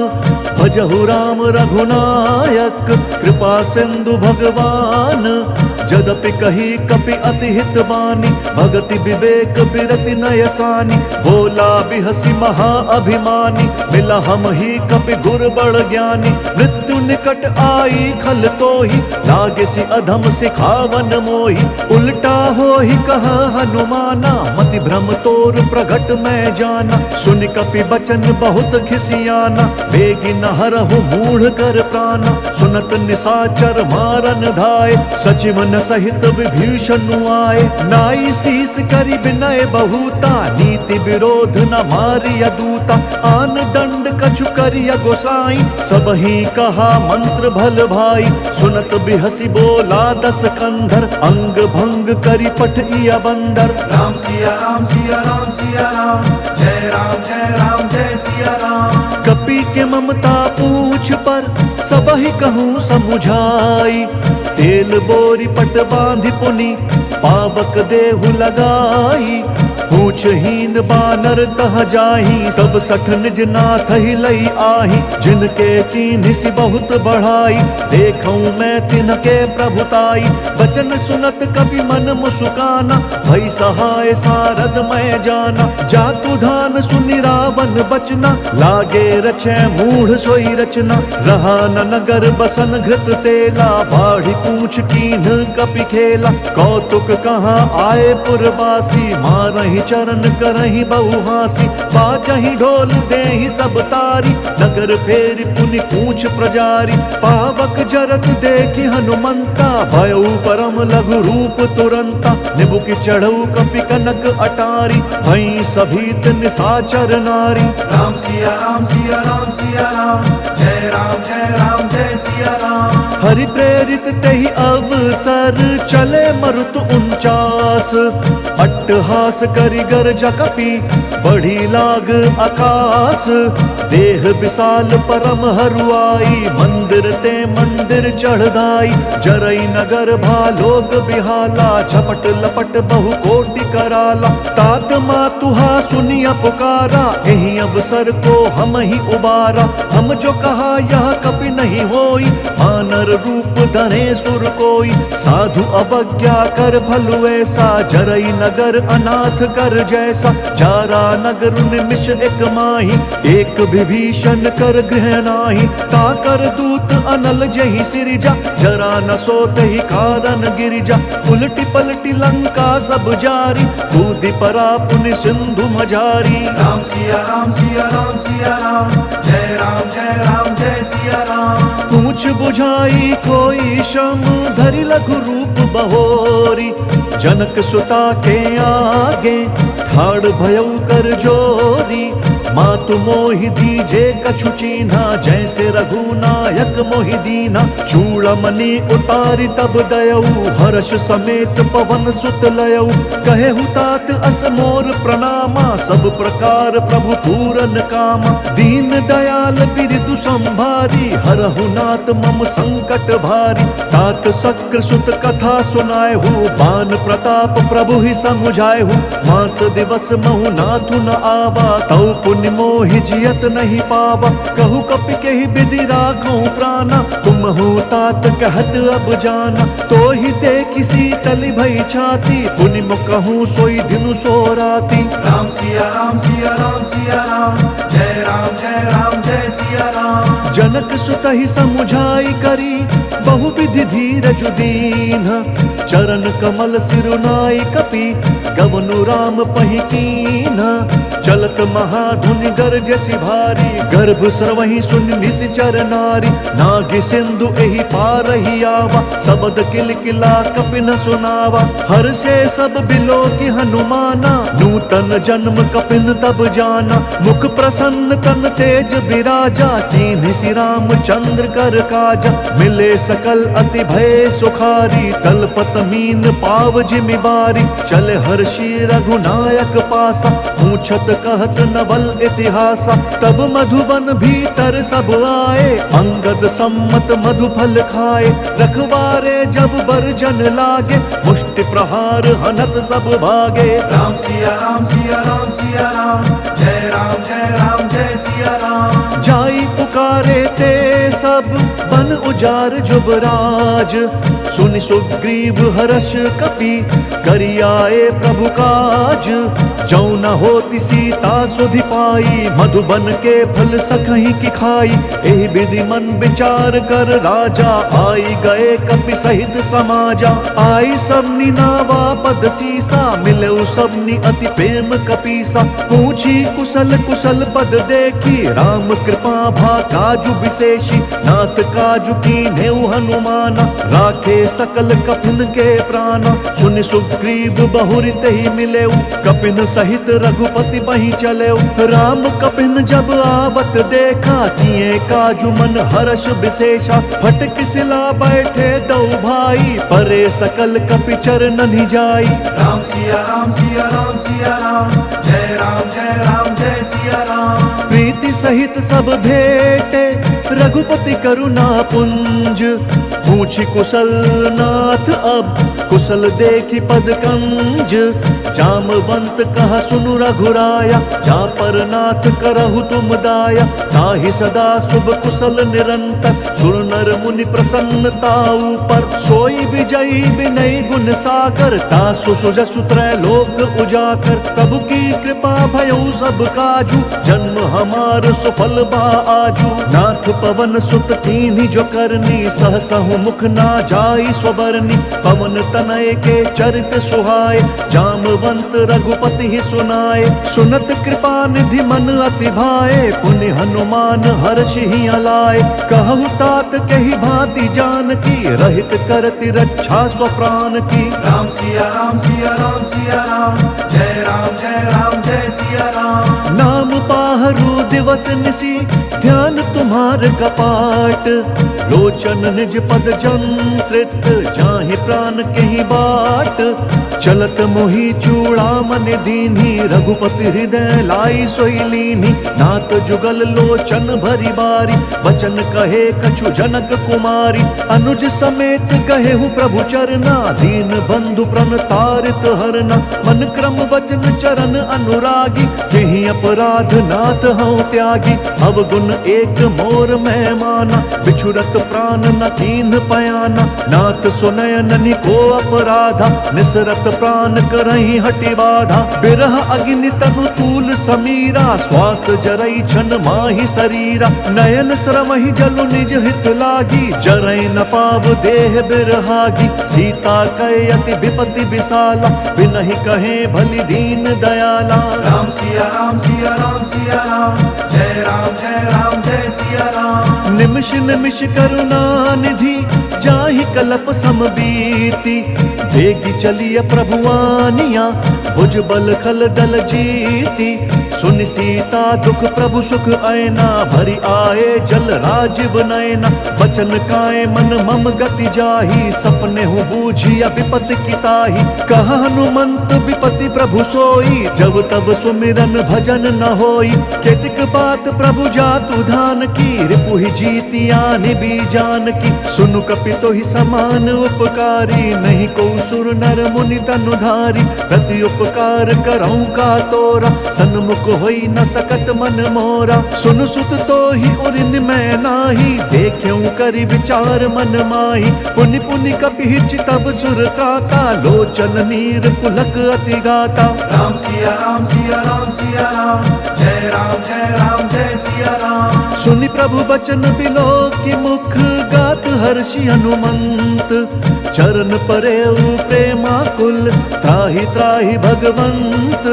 भजहु राम रघुनायक, कृपा सिंधु भगवान। जदपि कही कपि अति हित बानी, भगति विवेक बिरति नयसानी। बोला बिहसी महा अभिमानी, मिला हम ही कपि गुर बड़ ज्ञानी। मृत्यु निकट आई खल तोहि, लागे सी अधम सिखावन मोहि। उल्टा हो ही कहा हनुमाना, मति भ्रम तोर प्रगट मैं जाना। सुन कपि बचन बहुत खिसियाना, बेगी न हरहु मूढ़ कर प्राणा। सुनत निशाचर मारन धाय, सचिवन सहित विभीषण आए। नाई शीस करि विनय बहुता, नीति विरोध न मारिया दूता। आन दंड कछु करिया गोसाई, सब ही कहा मंत्र भल भाई। सुनत बिहसी बोला दस कंधर, अंग भंग करि पठिया बंदर।
राम सिया राम सिया राम सिया राम, जय राम जय राम जय सिया राम।
कपि के ममता पूछ पर, सब ही कहूँ समुझाई। तेल बोरी पट बांधि पुनि, पावक देहु लगाई। पूछहीन बानर तह जाही, सब सठ निज नाथ ही लई आही। जिनके कीन्हि बहुत बढ़ाई, देखूं मैं तिनके प्रभुताई। बचन सुनत कपि मन मुस्काना, भई सहाय सारद मैं जाना। जातु धान सुनि रावण बचना, लागे रचै मूढ़ सोई रचना। रहा न नगर बसन घृत तेला, बाढ़ी पूछ कीन्ह कपि खेला। कौतुक कहाँ आए पुरवासी, मारहि चरण करहि बहुहासी। बाजहि ढोल देहि सब तारी, नगर फेरि पुनि पूछ प्रजारी। पावक जरत देखि हनुमंता, भयउ परम लघु रूप तुरंता। निबुकि चढ़ऊ कपि कनक अटारी, भई सभीत निशाचर नारी।
राम सिया राम सिया राम सिया राम, जय राम जय सिया राम।
हरि प्रेरित तेहि अवसर, चले मरुत 49। अट्टहास करि गर्जा कपि, बढ़ी लाग आकाश। देह विशाल परम हरुआई, मंदिर ते मंदिर चढ़दाई। जरई नगर भालोक बिहाला, झपट लपट बहु कोटि कराला। तात मातुहा सुनिया पुकारा, एहि अवसर को हम ही उबारा। हम जो कहा यह कपि नहीं होई, मानर रूप धरे सुर कोई। साधु अवज्ञा कर भलु ऐसा, जरई नगर अनाथ कर जैसा। जारा नगर निमिष एक माही, एक विभीषण कर गृह नाही। ताकर दूत अनल जहि सिरिजा, जरा न सोत ही कारण गिरिजा। उलटी पलटी लंका सब जारी, कूदि परा पुनि सिंधु मझारी।
राम सिया राम सिया राम सिया राम, जय राम जय सिया राम।
पूछ बुझाई कोई श्रम, धरि लघु रूप बहोरी। जनक सुता के आगे, ठाड़ भयउ कर जोरी। मातु मोहि दीजे कछु चीन्हा, जैसे रघुनायक मोहि दीना। चूड़मणि उतारी तब दयऊ, हर्ष समेत पवन सुत लयऊ। कहेहु तात अस मोर प्रणामा, सब प्रकार प्रभु पूरन कामा। दीन दयाल बिरदु संभारी, हरहु नाथ मम संकट भारी। तात शक्र सुत कथा सुनाएहु, बान प्रताप प्रभु ही समुझाएहु। मास दिवस महु नाथु न आवा, तौ पुण्य मोहि जियत नहीं पावा। कहु कपि केहि विधि राखऊं प्राणा, तुम हो तात कहत अब जाना। तो ही देखि शीतल भई छाती, पुनि मुकहूं सोई दिनु सो राती।
राम सिया राम सिया राम सिया राम, जय राम जय सिया राम।
जनक सुतहि समुझाई करी, बहु विधि धीरज दीन्ह। चरण कमल सिरुनाई कपि, गवनु राम पहि कीन्ह। चलत महाधुनि गरजसि भारी, गर्भ स्रवहि सुनि निश्चर नारी। नागि सिंधु एहि पारहि आवा, सबद किलकिला कपि न सुनावा। हर्षे सब बिलो की हनुमाना, नूतन जन्म कपिन तब जाना। मुख प्रसन्न तन तेज बिराजा, कीन्हि सि रामचंद्र कर काजा। मिले सकल अति भय सुखारी, तलपत मीन पाव जिमि बारी। चले हर्षि रघुनायक पासा, पूछत कहत नवल इतिहासा। तब मधुबन भीतर सब आए, अंगद सम्मत मधुफल खाए। रखवारे जब बरजन लागे, मुष्टि प्रहार हनत सब भागे।
राम सिया राम सिया राम सिया राम, जय राम जय सिया राम।
जाई पुकारे ते सब बन उजार जुबराज। सुनि सुग्रीव हर्ष कपि, करियाए प्रभु काज। जौ न होती सीता सुधि पाई, मधुबन के फल सखहीं की खाई। एहि विधि मन विचार कर राजा, आई गए कपि सहित समाजा। आई सबनी नावा पद सीसा, मिले सबनी अति प्रेम कपीसा। पूछी कुशल कुशल पद देखी, राम कृपा भा काजु विशेषी। नाथ काजु कीन्हे हनुमाना, राखे सकल कपिन के प्राणा। सुनि सुग्रीव बहुरि तेहि मिलेउ, कपिन सहित रघुपति बहि चलेउ। राम कपिन जब आवत देखा, किए काजु मन हर्ष विशेषा। फटक सिला बैठे दो भाई, परे सकल कपि चरणनि जाई।
राम सिया राम सिया राम सिया राम, जय राम जय सिया राम।
प्रीति सहित सब भेटे, रघुपति करुणा पुंज। पूछी कुशल नाथ अब, कुशल देखी पद कंज। जामवंत कहा सुनु रघुराया, जा पर नाथ करहु तुम दाया। ताहि सदा शुभ कुशल निरंतर, सुर नर मुनि प्रसन्नताऊ पर। सोई विजयी विनय गुण सागर, तासु सुजसु त्रैलोक उजाकर। प्रभु की कृपा भयउ सब काजू, जन्म हमार सुफल बा आजू। नाथ पवन सुत कीन्ही जो करनी, सहसहु मुख ना जाई स्वबरनी। पवन तनय के चरित सुहाए, जामवंत रघुपति ही सुनाए। सुनत कृपा निधि मन अति भाए, पुनि हनुमान हर्ष ही अलाए। कहु तात कही भांति जान की, रहित करति रक्षा स्वप्राण की।
राम सिया राम सिया राम सिया राम, जय राम जय सिया राम।
नाम पाहरु दिवस निसी, ध्यान तुम्हार कपाट। लोचन निज पद जंत्रित, जाहि प्राण कहीं बाट। चलत मोहि चूड़ामन दीन्ही, रघुपति हृदय लाई सोई लीन्ही। नाथ जुगल लोचन भरी बारी, वचन कहे कछु जनक कुमारी। अनुज समेत कहेहु प्रभु चरना, दीन बंधु प्रण तारित हरना। मन क्रम वचन चरण अनुरागी, केहि अपराध नाथ हऊँ त्यागी। अवगुण एक मोर मैं माना, बिछुरत प्राण न कीन्ह पयाना। नाथ सुनय ननि को अपराधा, निसरत प्राण करहि हटि बाधा। बिरह अग्नि तनु तूल समीरा, श्वास जरई छन माहि शरीरा। नयन श्रमहि जलु निज हित लागी, जरई न पाव देह बिरहागी। सीता कहे अति विपति विशाला, बिनहि कहे भली दीन दयाला।
राम सिया राम सिया राम सिया राम, जय राम जय सिया राम।
निमिष निमिष करुणा निधि, जाहि कलप समबीति। वेगी चलिय प्रभुआनिया, भुज बल खल दल जीती। सुनि सीता दुख प्रभु सुख ऐना, भरी आए जल राजीव नयना। बचन काए मन मम गति जाही, सपने हूँ बूझिया विपति की ताही। कहा हनुमंत विपति प्रभु सोई, जब तब सुमिरन भजन न होई। केतिक बात प्रभु जातु धान की, रिपुहि जीतिया निबी जान की। सुनु कपि तोहि समान उपकारी, नहीं को सुर नर मुनि तनुधारी। प्रति उपकार करऊँ का तोरा, सन्मुख होई न सकत मन मोरा। सुन सुत तो ही उरिन मैं नाही, देख्यूं करि विचार मन माही। पुनि पुनि कपि तब सुर त्राता, लोचन नीर पुलक अति गाता।
राम सिया राम सिया राम सिया राम, जय राम जय सिया राम।
सुनि प्रभु बचन बिलो की मुख, गात हर्षि हनुमंत। चरण परेउ प्रेमाकुल, त्राहि त्राहि भगवंत।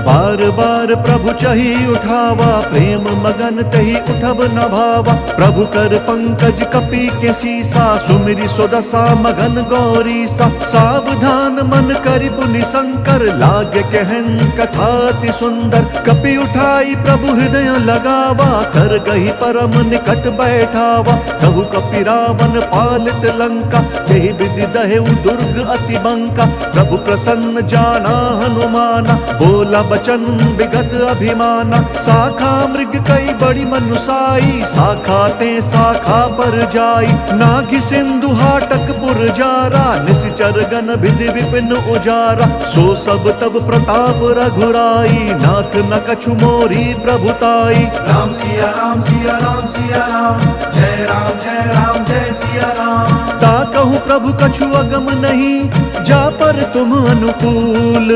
बार बार प्रभु चही उठावा, प्रेम मगन तही उठब न भावा। प्रभु कर पंकज कपि के सीसा, सुमिरि सुदशा मगन गौरीसा। सावधान मन करि पुनि शंकर, लागे कहन कथा अति सुंदर। कपि उठाई प्रभु हृदय लगावा, कर गही परम निकट बैठावा। कहु कपि रावण पालित लंका, यही विधि दहेउ दुर्ग अति बंका। प्रभु प्रसन्न जाना हनुमाना, बोला बचन विगत अभिमाना। शाखा मृग कई बड़ी मनुसाई, शाखा ते शाखा पर जाई। नागि सिंधु हाटक पुरजारा, निश्चर गण विधि विपिन उजारा। सो सब तब प्रताप रघुराई, नाथ न कछु मोरी प्रभुताई।
राम सिया राम सिया राम सिया राम, जय राम जय सिया राम।
ता कहूँ प्रभु कछु अगम नहीं, जा पर तुम अनुकूल।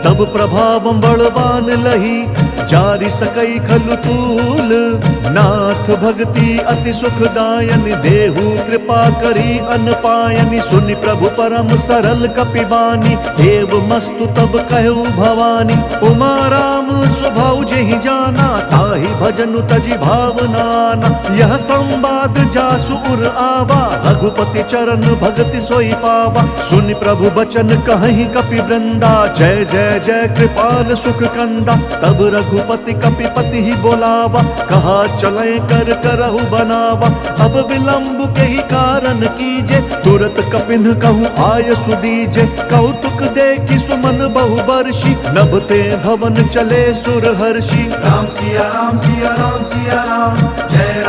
तब प्रभावम बलवान लही, जारि सकई खलु तूल। नाथ भक्ति अति सुखदायन, देहु कृपा करी अनपायनि। सुनि प्रभु परम सरल कपिबानी, एव मस्तु तब कहु भवानी। उमा राम स्वभाव जेहि जाना, ताहि भजनु तजि भावनाना। यह संवाद जासु उर आवा, रघुपति चरण भगति सोई पावा। सुनि प्रभु बचन कहि कपि वृंदा, जय जय जय कृपाल सुख कंदा। तब रघुपति कपिपति ही बोलावा, कहा चले कर करहु बनावा। अब विलंब के ही कारण कीजे, तुरत कपिन कहूँ आय सुदीजे। कौतुक देखि सुमन बहु बरषि, नभते भवन चले सुर हर्षि।
राम सिया राम सिया राम सिया राम, जय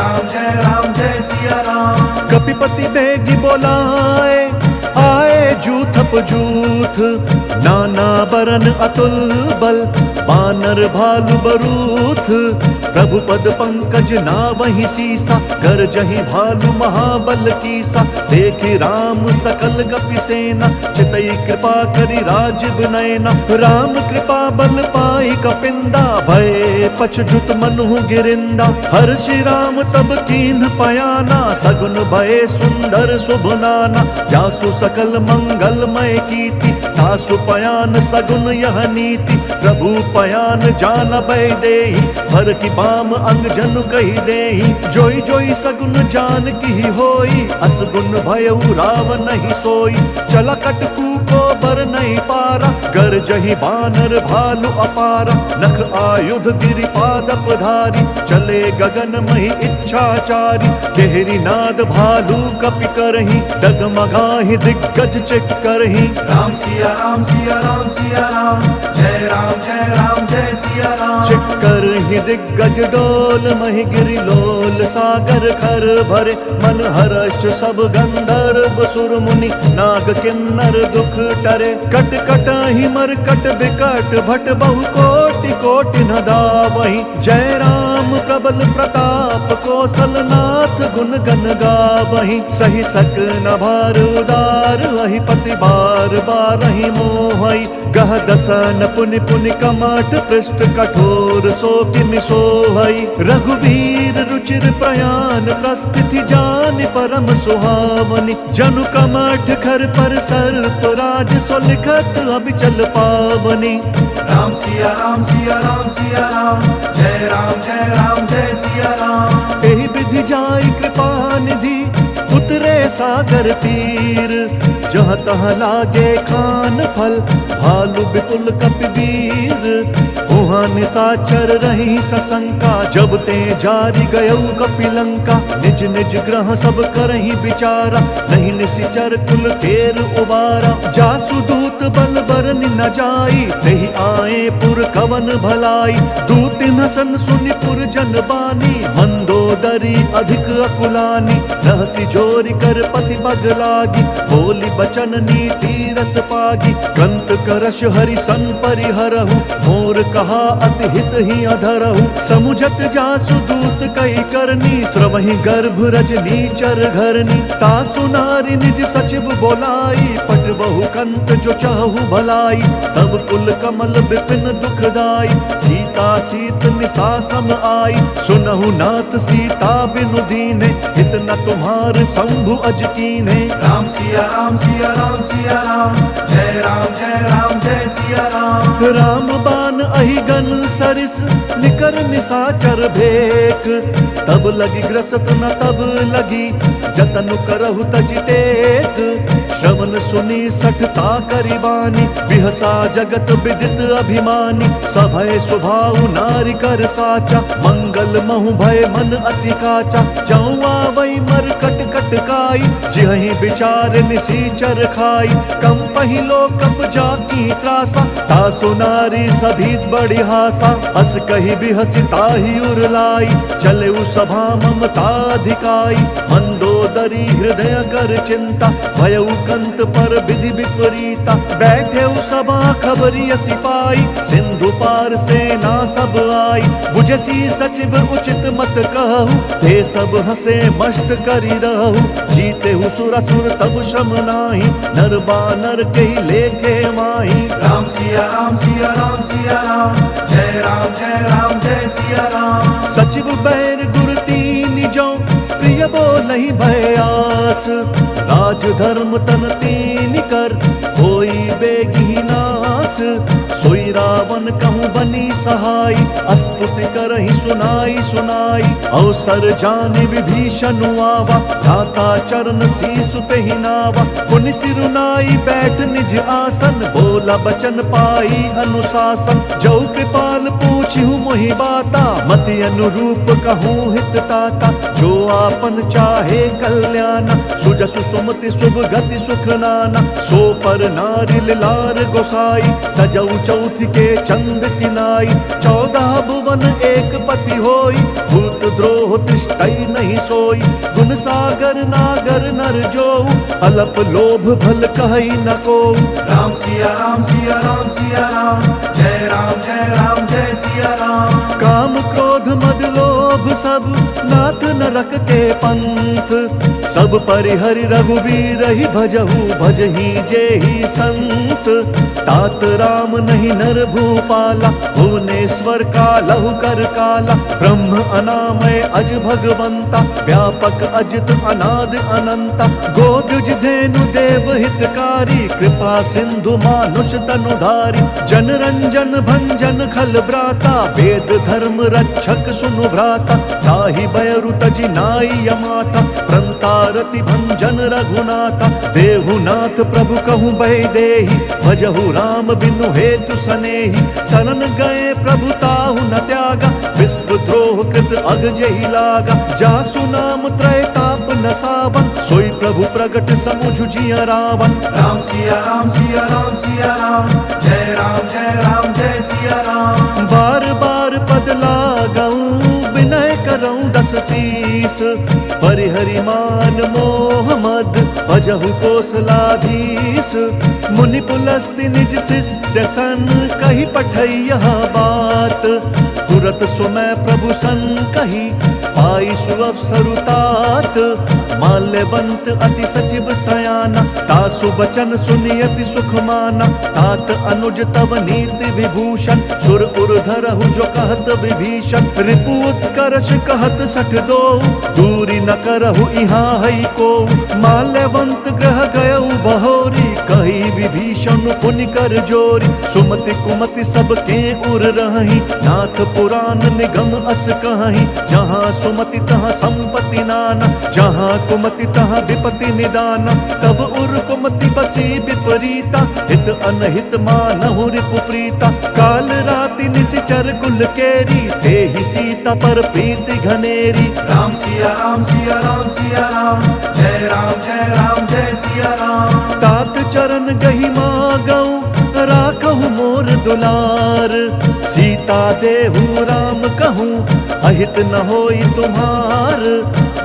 जय सिया राम।
कपिपति बेगी बोलाए, आए जूथप जूथ। नाना बरन अतुल बल, बानर भालु बरूथ। प्रभु पद पंकज नावहि सीसा, गरजहि भालु महाबल कीसा। देखि राम सकल गपि सेना, चितई कृपा करि राजीव नयना। राम कृपा बल पाई कपिंदा, भय पछजुत मनु गिरिंदा। हर्षि राम तब कीन्ह पयाना, सगुन भय सुंदर शुभ नाना। जासु सकल मंगलमय कीर्ति, तासु पयान सगुन यह नीति। प्रभु पयान जान भय देहि, भर की बाम अंग जनु कही देहि। जोई जोई सगुन जान की होई, असगुन भयउ राव नहीं सोई। चला कटकू को बर नहीं पारा, कर जही बानर भालु अपारा। नख आयुध गिरिपादप धारी, चले गगन मही इच्छाचारी। केहरी नाद भालु कपि करही, डगमगाहि दिग्गज चित करही।
राम सिया राम सिया राम सिया राम, जय राम जय सिया राम।
चिक्कर ही दिग्गज डोल, मही गिरि लोल सागर खर भरे। मन हर्ष सब गंधर्व सुर मुनि, नाग किन्नर दुख टरे। कट कट ही मरकट बिकट, भट बहु कोटि कोटि न दावहि। जय राम प्रबल प्रताप, कौशलनाथ गुण गण गावहि। सही सक न भार उदार, वही पति बार बारहि मोहई। गह दसन पुनि पुनि कमठ, पृष्ठ कठोर सो किमि सोहई। रघुवीर रुचिर प्रयाण, प्रस्थिति जान परम सुहावनी। जनु कमठ खर पर सर्प राज, सो लिखत अबिचल पावनी।
राम सिया राम सिया राम सिया राम, जय राम जय सिया राम।
एहि विधि जाई कृपा निधि, उतरे सागर तीर। जहाँ तहाँ लागे खान फल, भालु विपुल कपिवीर। उहाँ निशाचर रही सशंका, जब ते जारी गयऊ कपिलंका। निज निज ग्रह सब करही विचारा, नहीं निशिचर कुल केर उबारा। जासु दूत बल बरनि न जाई, तेहि आए पुर कवन भलाई। दूत न सन सुनि पुर जन बानी, मंदोदरी अधिक अकुलानी। रहसी जोरी कर पति बग लागी, बोली बचन नीति रस पागी। कंत करश हरि सन परिहरहु, मोर कहा अति हित ही अधरहु। समुझत जासु दूत कई करनी, स्रवहि गर्भ रजनी चर घरनी। तासु नारी निज सचिव बोलाई, पट बहु कंत जो चाहु भलाई। तब कुल कमल विपिन दुखदाई, सीता सीत निशा सम आई। सुनहु नाथ सीता बिनु दीने, हित न तुम्हार शंभु अज कीन्हे।
राम सिया राम सिया राम सिया राम, जय राम जय सिया राम।
राम बान अहिगन सरिस, निकर निशाचर भेक। तब लगी ग्रसत न तब लगी, जतन करहु तजि टेक। श्रवण सुनी सठता करिबानी, बिहसा जगत विदित अभिमानी। सभय स्वभाव नारी कर साचा, मंगल पागल महु भय मन अति काचा, जाऊँ आवई मर कट कट काई, जिहि विचार निसीचर खाई, कम पहिलो कब जाकी त्रासा, तासु नारी सभी बड़ी हासा, हस कही बिहसी ताहि उरलाई, चले उ सभा ममताधिकाई, मंदोदरी हृदय कर चिंता, भयउ कंत पर विधि विपरीता, बैठे उ सभा खबरी सिपाई, सिंधु पार सेना सब आई, बुझसी सचिव उचित मत कहु, ते सब हसे मष्ट करी रहु, जीते हु सुरसुर तब श्रम नाही, नर बानर के लेखे माही।
राम सिया राम सिया राम सिया राम, जय राम जय राम जय सिया राम।
सचिव बैर गुर तीन जो, प्रिय बोलहि भयास, राज धर्म तन तीन कर, होई बेगी नास, सोई रावण कहूँ बनी सहाय, अस्तुति करहि सुनाई सुनाई, अवसर जाने विभीषण आवा, भ्राता चरण शीसु तेहि नावा, पुनि सिरुनाई बैठ निज आसन, बोला बचन पाई अनुशासन, जो कृपाल पूछिहु मोहि बाता, मति अनुरूप कहूँ हित ताता, जो आपन चाहे कल्याण, सुजसु सुमति शुभ गति सुख नाना, सो पर नारी लार गोसाई, तजऊ चौथ के चंद किनाई, 14 भुवन एक पति होई, भूत द्रोह तिष्ठई नहीं सोई, गुण सागर नागर नर जो, अलप लोभ भल कहई न को।
राम सिया राम सिया राम सिया राम, जय राम जय सिया राम।
काम क्रोध मद लोभ सब नाथ नरक के पंथ, सब परिहरि रघुवीर ही भजहु भजहि जेहि संत, तात राम नहीं नर भूपाला, भुवनेश्वर कालहु कर काला, ब्रह्म अनामय अज भगवंता, व्यापक अजित अनाद अनंता, गोदुज धेनु देव हितकारी, कृपा सिंधु मानुष तनुधारी, जन रंजन भंजन खल भ्राता, वेद धर्म रक्षक सुनु भ्राता, ताहि बयरु तजि नाई यमाता, प्रंतारति भंजन रघुनाथा, देहुनाथ प्रभु कहूँ बहि देहि, भजहु राम बिनु हेतु सनेहि, शरण गए प्रभु ताहु न त्यागा, विश्व द्रोह कृत अग जहि लागा, जासु नाम त्रैताप न सावन, सोई प्रभु प्रगट समुझ जिया रावण।
राम सिया राम सिया राम सिया राम, जय राम जय सिया राम।
बार बार पद लागऊं विनय करऊं दस शीस, परिहरि मान मोह मद भजहु कोसलाधीश, मुनि पुलस्ति निज शिष्य सन, कही पठई यह बात, तुरत सुमय प्रभु सन कही, पाई सुअवसरुतात, माल्यवंत अति सचिव सयाना, तासु बचन सुनि अति सुख माना, तात अनुज तव नीति विभूषण, सुर उर धरहु जो कहत विभीषण, रिपु उत्कर्ष कहत सठ दो, दूरी न करहु इहाँ हई को, माल्यवंत ग्रह गयउ बहोरी, कही विभीषण पुनि कर जोरी, सुमति कुमति सब के उर रही, नाथ पुराण निगम अस कहीं, जहाँ सुमति तहाँ संपत्ति नाना, जहाँ कुमति तहाँ विपत्ति निदाना, तब उर कुमति बसी विपरीता, हित अनहित मानहु रिपु प्रीता, काल राति निशिचर कुल केरी, तेहि सीता पर प्रीति घनेरी।
राम सिया राम सिया राम सिया राम, जय राम जय सिया राम।
तात चरण गहि मागऊं राखहु मोर दुलार, सीता देहु राम कहूँ अहित न होई तुम्हार,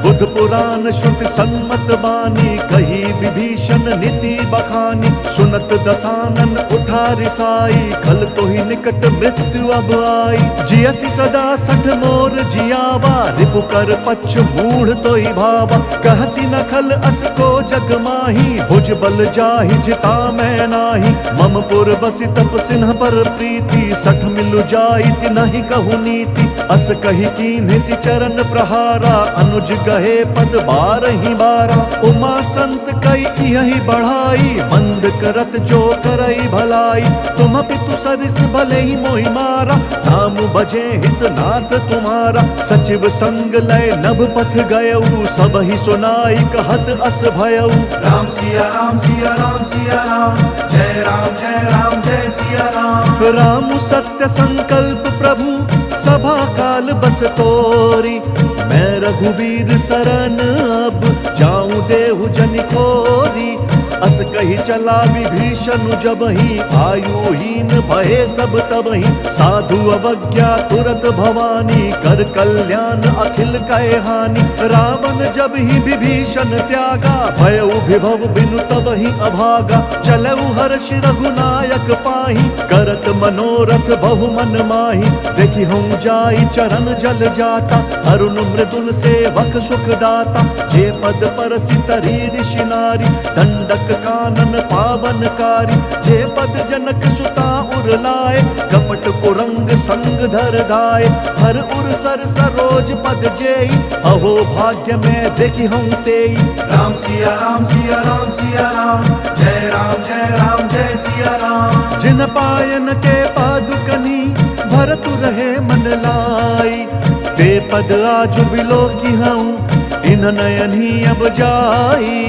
बुध पुराण श्रुति सम्मत बानी, कही विभीषण नीति बखानी, सुनत दसानन उठा रिसाई, खल तो ही निकट मृत्यु अब आई, जियसि सदा सठ मोर जियावा, रिपु कर पक्ष मूढ़ तो ही भावा, कहसी न खल अस को जग माही, भुज बल जाहि जिता मैं नाही, मम पुर बसि तप सिन्ह पर प्रीति, सठ मिलु जाइत नहीं कहु नीति, अस कही कीन्हि सि चरण प्रहारा, अनुज गहे पद बारहि बारा, उमा संत कई यही बढ़ाई, मंद करत जो करई भलाई, तुम पितु सरिस भले ही मोहि मारा, नाम बजे हित नाथ तुम्हारा, सचिव संग लय नभ पथ गयऊ, सब ही सुनाई कहत अस भयऊ।
राम सिया राम सिया राम सिया राम, जय राम जय सिया राम।
राम सत्य संकल्प प्रभु सभा काल बस तोरी। मैं रघुवीर सरन अब जाऊं देहु जन खोरी। अस कही चला विभीषण जबहि आयुहीन भये सब तबहि। साधु अवज्ञा तुरत भवानी कर कल्याण अखिल कहे हानि। रावण जब ही विभीषण त्यागा भयउ विभव बिनु तबहि अभागा। चलऊ हर्ष रघुनायक पाहि करत मनोरथ बहु मन माहि। देखि हम जाई चरण जल जाता अरुण मृदुल सेवक सुख दाता। जे पद परसि तरी ऋषि नारी दंडक कानन पावनकारी। जे पद जनक सुता उर लाए कपट कुरंग संग धर धाय। हर उर सर सरोज पद जेई अहो भाग्य में देखी हम तेई।
राम सिया राम सिया राम सिया राम जय राम जय राम जय सिया राम।
जिन पायन के पादुकनी भरत रहे मन लाई। ते पद आजु बिलो की हूँ इन नयन ही अब जाई।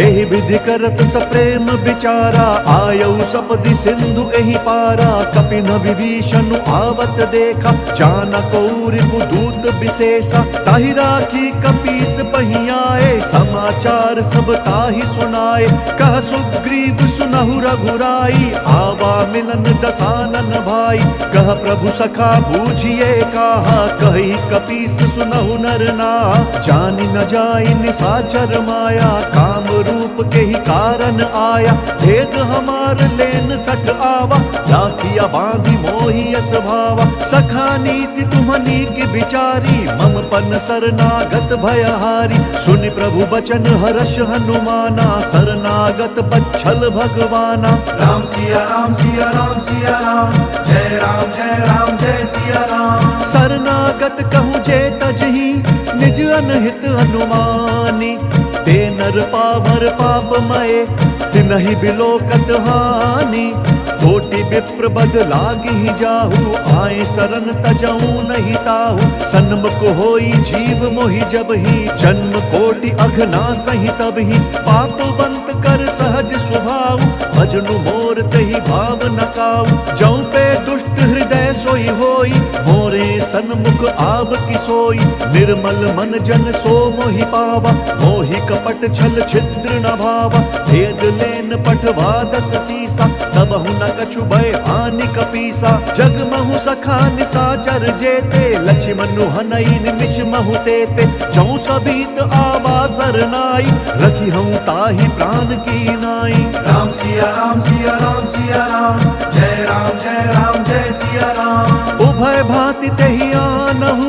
एहि विधि करत सप्रेम बिचारा आयऊ सपदि सिंधु एहि पारा। कपिन विभीषण आवत देखा चानक रिपु दूत विशेषा। ताहि राखी कपीस पहियाए समाचार सब ताहि सुनाए। कह सुग्रीव सुनहु रघुराई आवा मिलन दसानन भाई। कह प्रभु सखा बूझिए काहा कही कपीस सुनहु नर नाहा। जानि न जाई निसाचर माया काम रूप के ही कारण आया। भेद हमार लेन सठ आवा राखिया बांधी मोहि यस भावा। सखा नीति तुम्हनी की बिचारी मम पन शरणागत भयहारी। सुनि प्रभु बचन हर्ष हनुमाना शरणागत बच्छल भगवाना।
राम सिया राम सिया राम सिया राम जय राम जय सिया राम।
शरणागत कहूँ जे तजहि निज अनहित अनुमानी। ते नर पावर पापमय तिनहि बिलोकत हानि। कोटि विप्र बद लागी जाहु आए शरण तजहु नहीं ताहु। सन्मुख होई जीव मोहि जबहि जन्म कोटि अघना सही तबहि। पापवंत कर सहज स्वभाव भजनु मोर तहि भाव न काऊ। जौ पे दुष्ट हृदय सोई होई मोरे सन्मुख आव की सोई। निर्मल मन जन सो मोहि पावा मोहि कपट छल छिद्र न भावा। भेद लेन पठवा दस सीसा तबहु न कछु भय हानि कपीसा। जग महु सखा निसाचर जेते लक्ष्मण हनई निमिष महु तेते। जौ सबीत आवा सरनाई रखी हूँ ताहि प्राण की नाई।
राम सिया राम सिया राम सिया राम जय राम जय सिया राम।
उभय भांति तेहि आनहु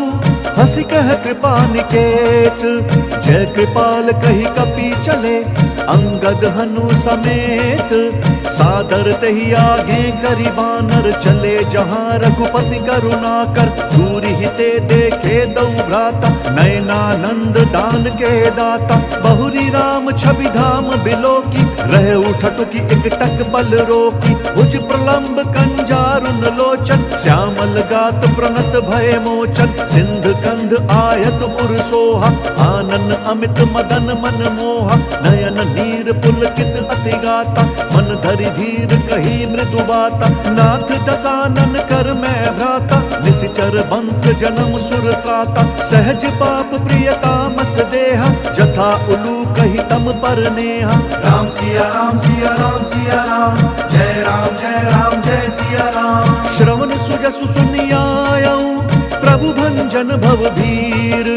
हंसी कह कृपा निकेत। जय कृपाल कही कपि चले अंगद हनु समेत। सादर तेहि आगे करि बानर चले जहाँ रघुपति करुणा कर। दूरि हिते देखे दौ भ्राता नयनानंद दान के दाता। बहुरी राम छवि धाम बिलोकी रहे उठटुकी एकटक बल रोकी। भुज प्रलंब कंजारुन लोचन श्यामल गात प्रणत भय मोचन। सिंध कंध आयत उर सोहा आनन अमित मदन मन मोहा। नयन नीर पुलकित अति गाता मन धरि धीर कही मृदु बाता। नाथ दसानन कर मैं भ्राता निशिचर वंश जन्म सुर त्राता। सहज पाप प्रियता मस देहा जथा उलू कही तम पर नेहा।
राम सिया राम सिया राम सिया राम जय राम जय सिया राम।
श्रवण सुजसु सुनियायऊ प्रभु भंजन भव भीर।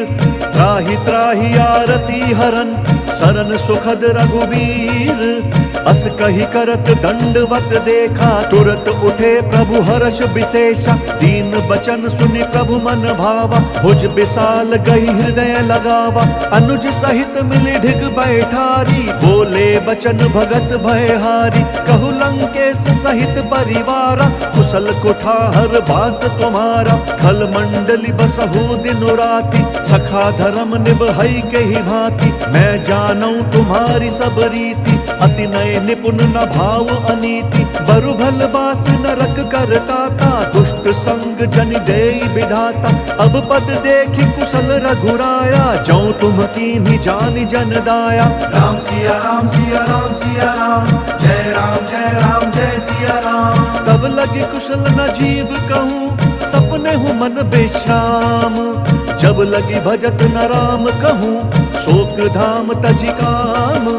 त्राहि त्राहि आरती हरन सरन सुखद रघुवीर। अस कही करत दंडवत देखा तुरत उठे प्रभु हर्ष विशेषा। दीन बचन सुनि प्रभु मन भावा भुज विशाल गई हृदय लगावा। अनुज सहित मिली ढिग बैठारी बोले बचन भगत भयहारी। कहु लंकेश सहित परिवारा कुशल कुठार बास तुम्हारा। खल मंडली बसहु दिन राति सखा धर्म निभई के ही भांति। मैं जानूं तुम्हारी सब रीति अति नय निपुण न भाव अनीति, बरु भल बास नरक करताता, दुष्ट संग जन देई विधाता। अब पद देखी कुशल रघुराया, जौ तुम कीन्ही जानि जन दाया।
राम सिया राम सिया राम सिया राम, जय राम जय सिया राम।
तब लगी कुशल न जीव कहूँ, सपने हूँ मन बेश्राम। जब लगी भजत न राम कहूँ, शोक धाम तजि काम।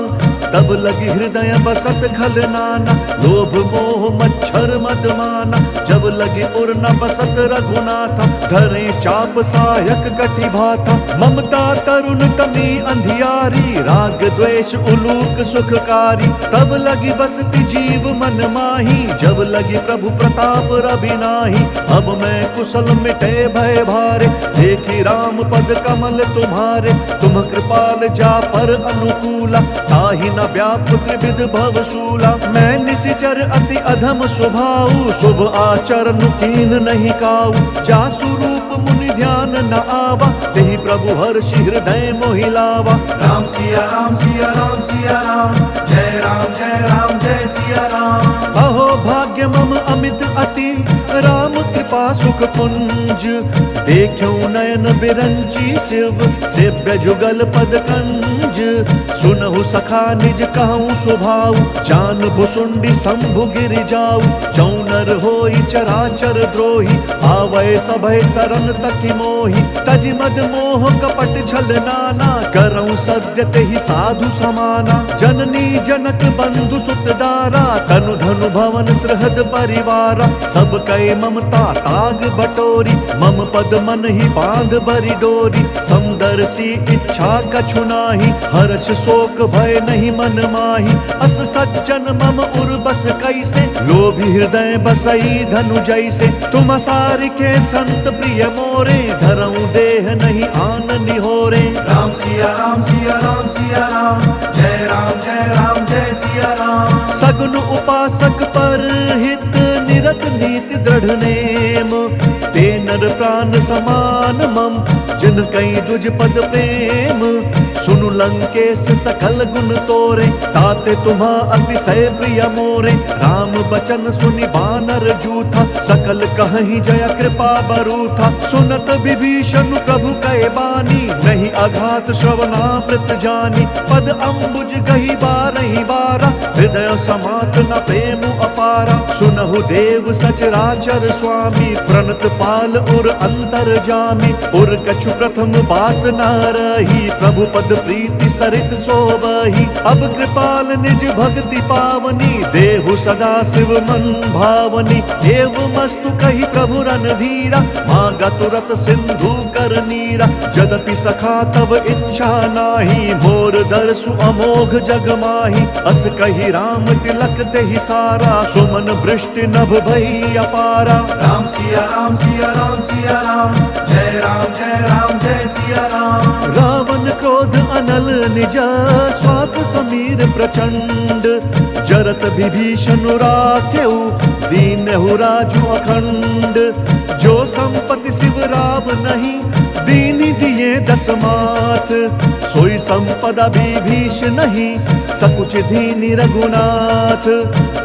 तब लगी हृदय बसत खल नाना, लोभ मोह मच्छर मद माना। जब लगी उर न बसत रघुनाथा, धरे चाप सायक कटि भाथा। ममता तरुण तमी अंधियारी, राग द्वेष उलूक सुखकारी। तब लगी बसती जीव मन माही, जब लगी प्रभु प्रताप रवि नाही। अब मैं कुशल मिटे भय भारे, देखी राम पद कमल तुम्हारे। तुम कृपाल जा पर अनुकूला, ताहि न व्याप त्रिविध भवशूला। मैं निशिचर अति अधम स्वभाव, शुभ आचरण कीन नहीं काऊ। जासु रूप मुनि ध्यान न आवा, तेहि प्रभु हर्षि हृदय मोहि लावा।
राम सिया राम सिया राम सिया राम, जय राम जय सिया राम।
अहो भाग्य मम अमित अति, राम कृपा सुख पुंज। देखूं नयन बिरंची शिव, सेव्य जुगल पद कंज। सुनहु सखा निज कहूँ स्वभाव, जान भुसुंडी शंभु गिर जाऊ। जौनर होई चराचर द्रोही, आवै सभय सरन तकि मोहि। तजि मद मोह कपट छल नाना, करऊं सद्य तेहि साधु समाना। जननी जनक बंधु सुत दारा, तनु धनु भवन सृहद परिवारा। सब कै ममता ताग बटोरी, मम पद मन ही बांध बरि डोरी। समदर्शी इच्छा कछु नाही, हर्ष शोक भय नहीं मन माही। अस सज्जन मम उर बस कैसे, लोभी हृदय बसई धनु जैसे। तुम सारि के संत प्रिय मोरे, धरऊं देह नहीं आन निहोरे।
राम सिया राम सिया राम सिया राम, जय राम जय सिया राम।
सगुन उपासक पर हित, निरत नीति दृढ़ नेम। ते नर प्राण समान मम, जिन कई दुज पद प्रेम। सुनु लंकेश सकल गुण तोरे, ताते तुम्हा अतिशय प्रिय मोरे। राम बचन सुनि बानर जूथा, सकल कहहि जय कृपा बरूथा। सुनत विभीषण प्रभु कै बानी, नहीं अघात श्रवणामृत जानी। पद अम्बुज गही बारहि बारा, हृदय समात न प्रेम अपारा। सुनहु देव सचराचर स्वामी, प्रणत पाल उर अंतर जामी। उर कछु प्रथम बास न रही, प्रभु पद प्रीति सरित सोबही। अब कृपाल निज भक्ति पावनी, देहु सदा शिव मन भावनी। एवमस्तु कही प्रभु रणधीरा, मांगा तुरत सिंधु कर नीरा। जदपि सखा तब इच्छा नाही, मोर दर्शु अमोघ जग माही। अस कही राम तिलक तेहि सारा, सुमन वृष्टि नभ भई अपारा।
राम सिया राम सिया राम सिया राम, जय राम जय सिया राम।
रावण क्रोध अनल निज, श्वास समीर प्रचंड। जरत विभीषण राखेउ, दीनहु राजु अखंड। जो संपत्ति शिव राव नहीं, दीनि दिए दस मात। सोई संपदा विभीष नहीं, सकुच दीनि रघुनाथ।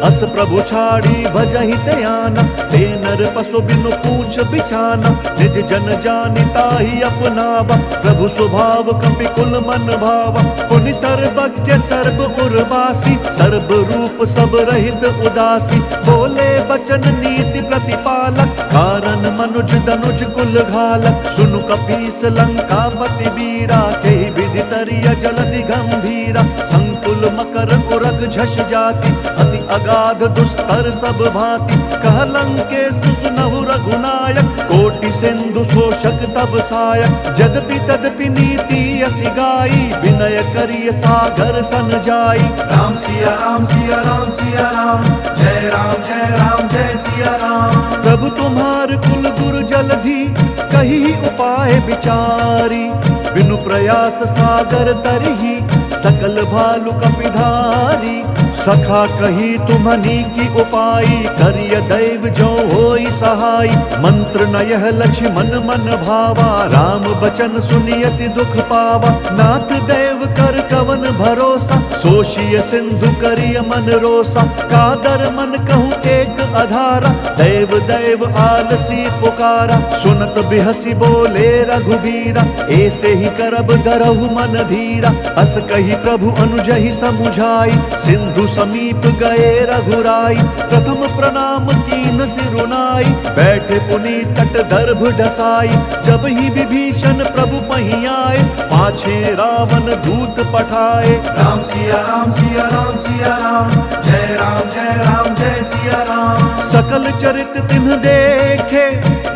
अस प्रभु छाड़ी भजहि त्याना, ते नर पशु बिनु पूछ बिछाना। निज जन जानि ताहि अपनावा, प्रभु स्वभाव कपि कुल मन भावा। पुनि सर्वज्ञ सर्व उर्वासी, सर्व रूप सब रहित उदासी। बोले बचन नीति प्रतिपालक, कारण मनुज दनुज कुल घालक। सुनु कपीस लंकापति वीरा, केहि विधि तरिय जलधि गंभीरा। संकुल मकर उरग झष जाति, अति अगाध दुस्तर सब भांति। कह लंकेश सुनहु रघुनायक, कोटि सिंधु शोषक तब सायक। जदपि तदपि नीति असि गाई, विनय करिय सागर सन जाई।
राम सिया राम सिया राम सिया राम, जय राम जय सिया राम।
प्रभु तुम्हार कुल गुरु जलधि, कही उपाय विचारी। बिनु प्रयास सागर तरही, सकल भालु कपिधारी। सखा कही तुम्हनी की उपाई, करिय दैव जो होई सहाय। मंत्र न यह लक्ष्मण मन भावा, राम बचन सुनियति दुख पावा। नाथ देव कर कवन भरोसा, सोशिय सिंधु करिय मन रोसा, कादर मन कहूँ एक अधारा। दैव दैव आलसी पुकारा, सुनत बिहसी बोले रघुबीरा। ऐसे ही करब धरहु मन धीरा, अस कही प्रभु अनुजहि समुझाई। सिंधु समीप गए रघुराई, प्रथम प्रणाम कीन सिरुनाई। बैठे पुनि तट दर्भ ढसाई, जब ही विभीषण प्रभु पहीं आए। पाछे रावण दूत पठाए,
राम सिया राम सिया राम सिया राम, जय राम जय राम जय सिया राम।
सकल चरित तिन्ह देखे,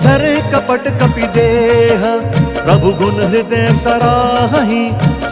धरे कपट कपि देह। प्रभु गुण हृदय सराहि,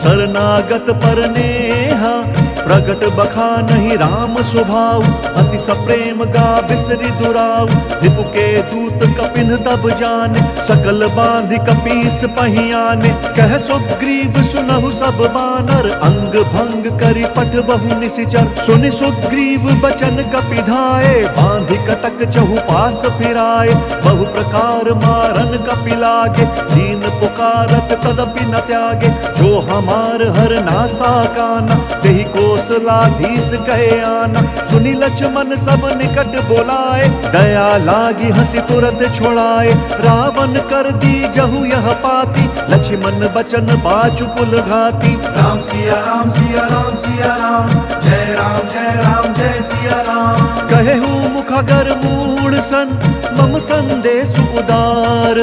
शरणागत पर नेहा। प्रगट बखानहि राम स्वभाव, अति सप्रेम गा बिसरि दुराऊ। रिपु के दूत कपिन तब जाने, सकल बांधि कपीस पहीं आने। कह सुग्रीव सुनहु सब बानर, अंग भंग करि पठ बहु निशिचर। सुनि सुग्रीव बचन कपि धाये, बांधि कटक चहु पास फिराए। बहु प्रकार मारन कपि लागे, दीन पुकारत तदपि न त्यागे। जो हमार हर नासा काना, तेहि कौशलाधीश कहे आना। सुनि लक्ष्मण सब निकट बोलाए, दया लागी हंसी तुरत छोड़ाए। रावण कर दी जहु यह पाती, लक्ष्मण बचन बाचु कुल घाती।
राम सिया राम सिया राम सिया राम, जय राम जय सिया राम।
कहेहु मुखगर मूढ़ सन, मम संदेश उदार।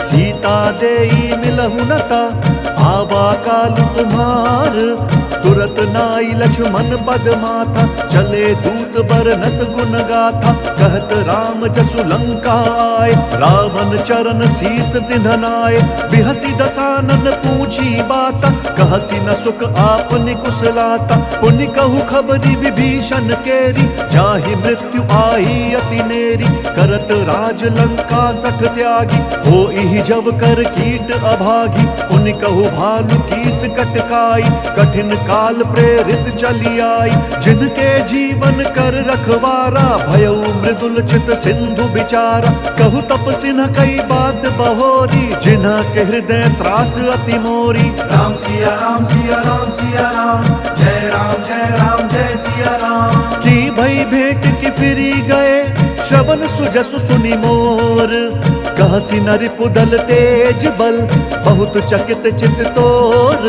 सीता देई मिलहु नता, आवा काल तुम्हार। तुरत नाई लक्ष्मण पद माथा, चले दूत बरनत गुण गाथा। कहत राम जसु लंका आए, रावण चरण शीस तिन्ह नाए। बिहसी दसानन पूछी बाता, कहसी न सुख आपनि कुशलाता। पुनि कहु खबरी विभीषण केरी, जाहि मृत्यु आई अति नेरी। करत राज लंका सठ त्यागी, होई जब कर कीट अभागी। पुनि कहु भालु कीस कटकाई, कठिन काल प्रेरित चली आई। जिनके जीवन कर रखवारा, भयउ मृदुल चित सिंधु बिचारा। कहु तपस्वी न कई बात बहोरी, जिन्हा के हृदय त्रास अति मोरी।
राम सिया राम सिया राम सिया राम, जय राम जय सिया राम।
की भई भेंट की फिरी गए, श्रवण सुजसु सुनि मोर। कहसी नरि पुदल तेज बल, बहुत चकित चित तोर।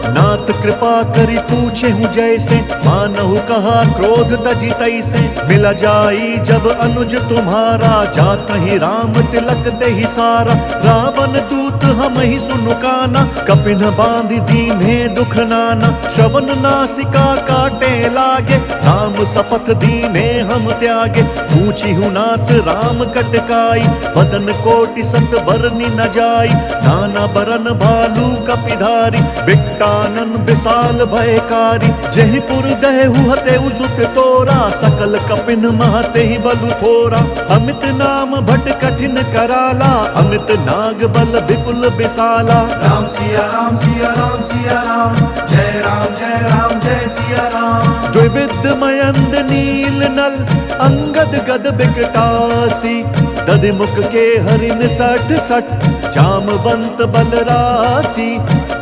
नाथ कृपा करी पूछे हूँ जैसे, मानहु कहा क्रोध तजी तैसे। मिला जाई जब अनुज तुम्हारा, जात ही राम तिलक देहि सारा। रावण दूत हम ही सुनु काना, कपिन बांधि दीन्हे दुख नाना। श्रवण नासिका काटे लागे, राम शपथ दीने हम त्यागे। पूछी हूँ नाथ राम कटकाई, बदन कोटि सत बरनी न जाई। नाना बरन भालू कपिधारी, बिकटानन विशाल भयकारी। जयपुर दहु हतेउ सुत तोरा, सकल कपिन महते ही बलु थोरा। अमित नाम भट कठिन कराला, अमित नाग बल विपुल विशाला।
राम सिया राम सिया राम सिया राम, जय राम जय सिया राम।
द्विविध मयंद नील नल, अंगद गद बिकटासी। दधिमुख के हरिन सठ सठ, जामवंत बलरासी।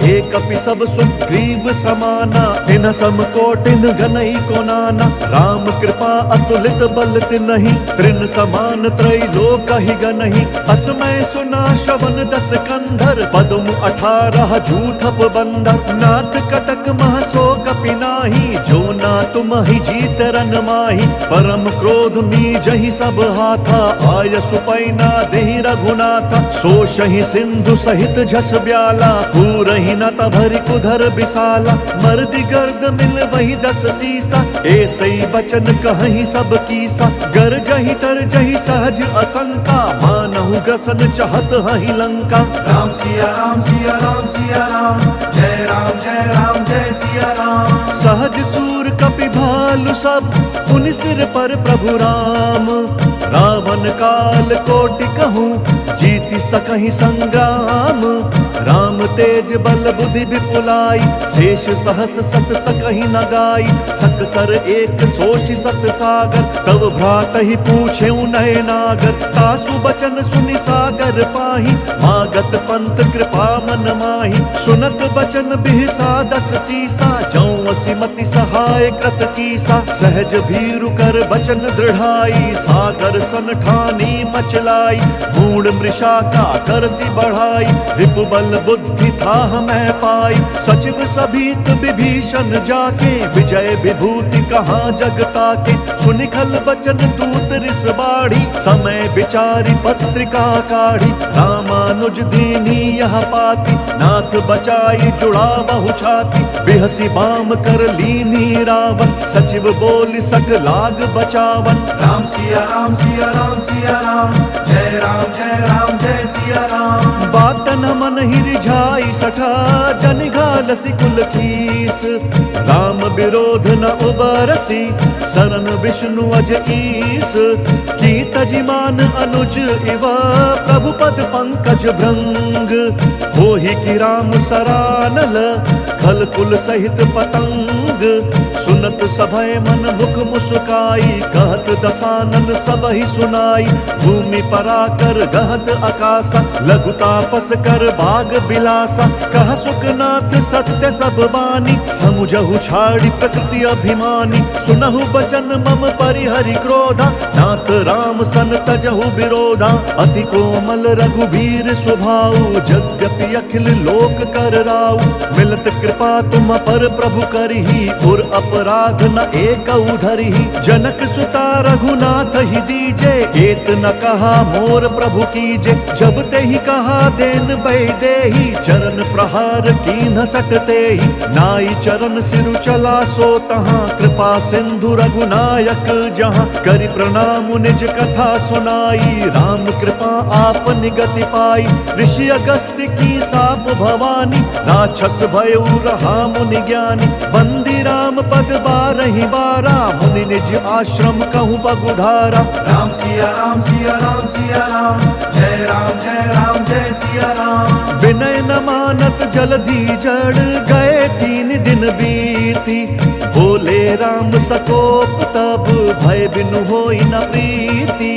एक कपि सब सुग्रीव समाना, इन सम कोटिन घनई को नाना। राम कृपा अतुलित बल तिन्हि, त्रिन समान त्रैलोक ही गनहि। असमय सुना श्रवण दस कंधर, पदम 18 जूथप बंदर। नाथ कटक मह सो कपि नाही, जो ना तुम ही जीत रन माही। परम क्रोध मी जहि सब हाथा, आय सुपैना देहि रघुनाथा। सोषहि सिंधु सहित झस ब्याला, पूरहि न तभरि कुधर विशाला। मर्दि गर्द मिल वही 10 सीसा, ऐसई बचन कहहि सब कीसा। गर जहि तर जहि सहज असंका, मानहु ग्रसन चहत हहि लंका।
राम सिया राम सिया राम सिया राम, जय राम जय सिया राम।
सहज सूर कपि भालु सब, पुनि सिर पर प्रभु राम। रावण काल कोटि कहूँ जीति सकहि संग्राम। राम तेज बल बुद्धि विपुलाई शेष सहस सत सकहि न गाई। सकसर एक सोचि सत सागर तव भ्रातहि पूछेउ नय नागर। तासु बचन सुनि सागर पाहि मागत पंत कृपा मन माहि। सुनत बचन बिहसा दस सीसा जौं असिमति सहाय कृत कीसा। सहज भीरु कर बचन दृढ़ाई सागर सन ठानी मचलाई। मूढ़ मृषा का करसी बढ़ाई रिपु बल बुद्धि था मैं पाई। सचिव सभीत विभीषण जाके विजय विभूति कहाँ जगता के। सुनिखल बचन दूत रिस बाढ़ी समय विचारी पत्रिका काढ़ी। रामानुज दीनी यह पाती नाथ बचाई जुड़ा बहु छाती। बिहसी बाम कर लीनी रावण सचिव बोल सक लाग बचावन।
राम सिया राम सिया राम सिया राम जय राम जय सिया राम।
बात न मन ही रिझाई सठा जन घालसी कुल खीस। राम विरोध न उबरसी शरण विष्णु अज ईस। की तजिमान अनुज इवा प्रभु पद पंकज भृंग। होहि की राम सरानल खल कुल सहित पतंग। सुनत सभय मन मुख मुस्काई कहत दसानन सब ही सुनाई। भूमि पराकर गहत आकाशा लघु तापस कर बाग बिलासा। कह सुखनाथ सत्य सब बानी समुझहु छाड़ी प्रकृति अभिमानी। सुनहु बचन मम परिहरि क्रोधा नाथ राम सन तजहु विरोधा। अति कोमल रघुबीर स्वभाव यद्यपि अखिल लोक कर राउ। मिलत कृपा तुम पर प्रभु करही और अपराध न एक धरही। जनक सुता रघुनाथ ही दीजे एत न कहा मोर प्रभु कीजे। जब ते ही कहा देन बै देही चरण प्रहार कीन्ह सकते ही। नाई चरण सिरु चला सो तहाँ कृपा सिंधु रघुनायक जहाँ। करि प्रणाम निज कथा सुनाई राम कृपा आप निगति पाई। ऋषि अगस्त्य की साप भवानी राक्षस भयउ रहा मुनि ज्ञानी। बंदी राम पद बारहि बारा मुनि निज आश्रम कहूँ बगुधारा।
राम सिया राम सिया राम सिया राम जय सिया राम।
विनय न मानत जलधि जड़ गए 3 दिन बीती। बोले राम सकोप तब भय बिनु होई न प्रीति।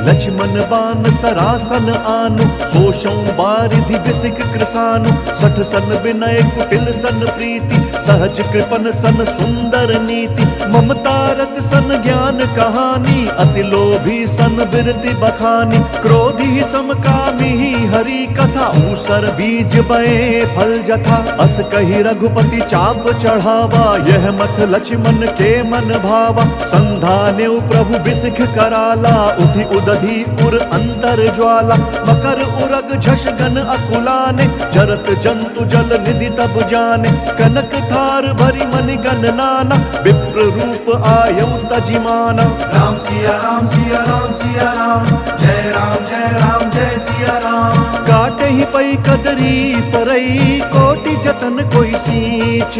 लक्ष्मण बान सरासन आनु सोषौ बारिधि बिसिक कृसानु। सठ सन विनय कुटिल सन प्रीति सहज कृपन सन सुंदर नीति। ममता रत सन ज्ञान कहानी अति लोभी सन बिरति बखानी। क्रोधी समकामी हरि कथा ऊसर बीज बए फल जथा। अस कही रघुपति चाप चढ़ावा यह मत लक्ष्मण के मन भावा। संधाने प्रभु बिसिख कराला उठि उदधि उर अंतर ज्वाला। मकर उरग झष गन अकुलाने जरत जंतु जल निधि तब जाने। कनक थार भरी मनि गन नाना विप्र रूप आयु तजिमाना।
राम सिया राम सिया राम सिया राम जय सिया राम।
काटे ही पई कदरी तरई कोटि जतन कोई सींच।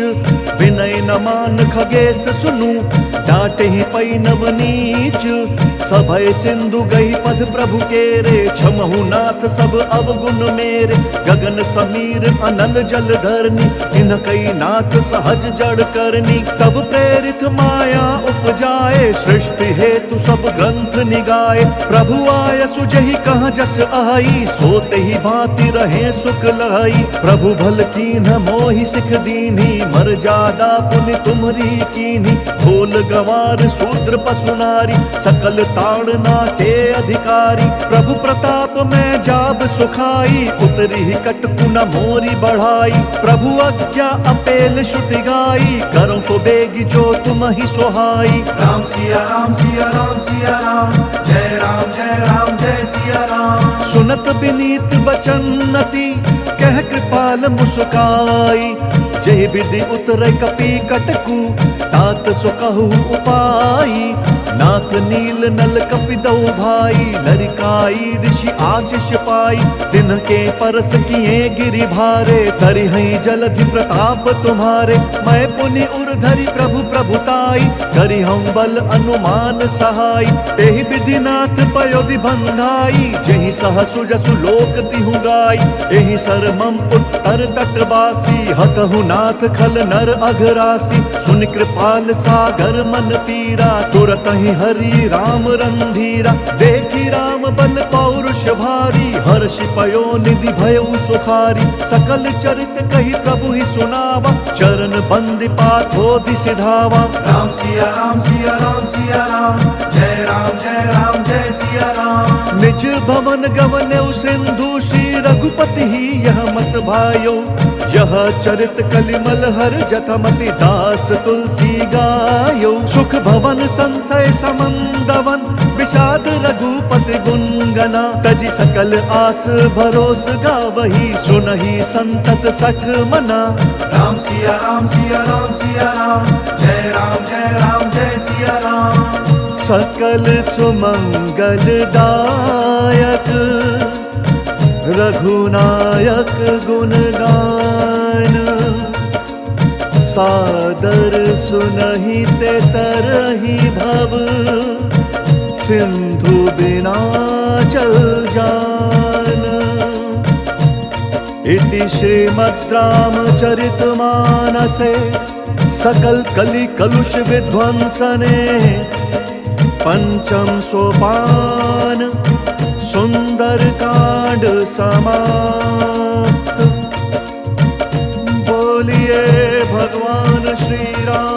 विनय न मान खगेश सुनु डांटे ही पई नवनीच। सभय सिंधु गई पद प्रभु केरे क्षमहु नाथ सब अवगुण मेरे। गगन समीर अनल जल धरनी इन कई नाथ सहज जड़ करनी। तब प्रेरित माया उपजाए सृष्टि हेतु सब ग्रंथ निगाए। प्रभु आय सुजहि कहाँ जस आई सोते ही भांति रहे सुख लाई। प्रभु भल कीन्ह मोहि सिख दीन्ही मर्यादा पुनि तुम्हरी कीन्ही। भोल गवार शूद्र पशु नारी सकल ताड़ना के अधिकारी। प्रभु प्रताप में जाब सुखाई उतरी ही कटकु न मोरी बढ़ाई। प्रभु आज्ञा अपेल श्रुति गाई करो सो बेगी जो तुम ही सुहाई।
राम सिया राम सिया राम सिया राम जय सिया राम।
सुनत विनीत बचन नति कह कृपाल मुस्काई। जय विधि उतरे कपि कटकु तात सो कहु उपाई। नाथ नील नल कपिदौ भाई, लरिकाई दिशि आशीष पाई। तिनके परस किए गिरि भारे, तरिहै जलधि प्रताप तुम्हारे। मैं पुनि उर्धरि प्रभु प्रभुताई, करिहौं बल अनुमान सहाय। एहि विधिनाथ पयोधि बंधाई, जेहि सहसु जसु लोक तिहु गाई। एहि सर मम उत्तर तटवासी, हतहु नाथ खल नर अघरासी। सुनि कृपाल सागर मन पीरा, तुरत ही हरि राम रंधीरा। देखी राम बल पौरुष भारी, हर्षि पयो निधि भयउ सुखारी। सकल चरित कही प्रभु ही सुनावा, चरण बंदि पाथोधि सिधावा।
राम सिया राम सिया राम सिया राम, जय राम जय सिया राम।
निज भवन गवनेउ सिंधु, श्री रघुपति ही यह मत भायो। यह चरित कलिमल हर जथमति, दास तुलसी गायो। सुख भवन संशय समंदवन, विषाद रघुपति गुणगना। तजि सकल आस भरोस गावही, सुनहि संतत सठ मना।
राम सिया राम सिया राम सिया राम, जय राम जय सिया राम।
सकल सुमंगलदायक, रघुनायक गुण गान। सादर सुनहि ते तरहि भव, सिंधु बिना जल जान। इति श्रीमद् रामचरितमानसे, सकल कलि कलुष विध्वंसने। पंचम सोपान, सुंदर कांड समाप्त। बोलिए भगवान श्री राम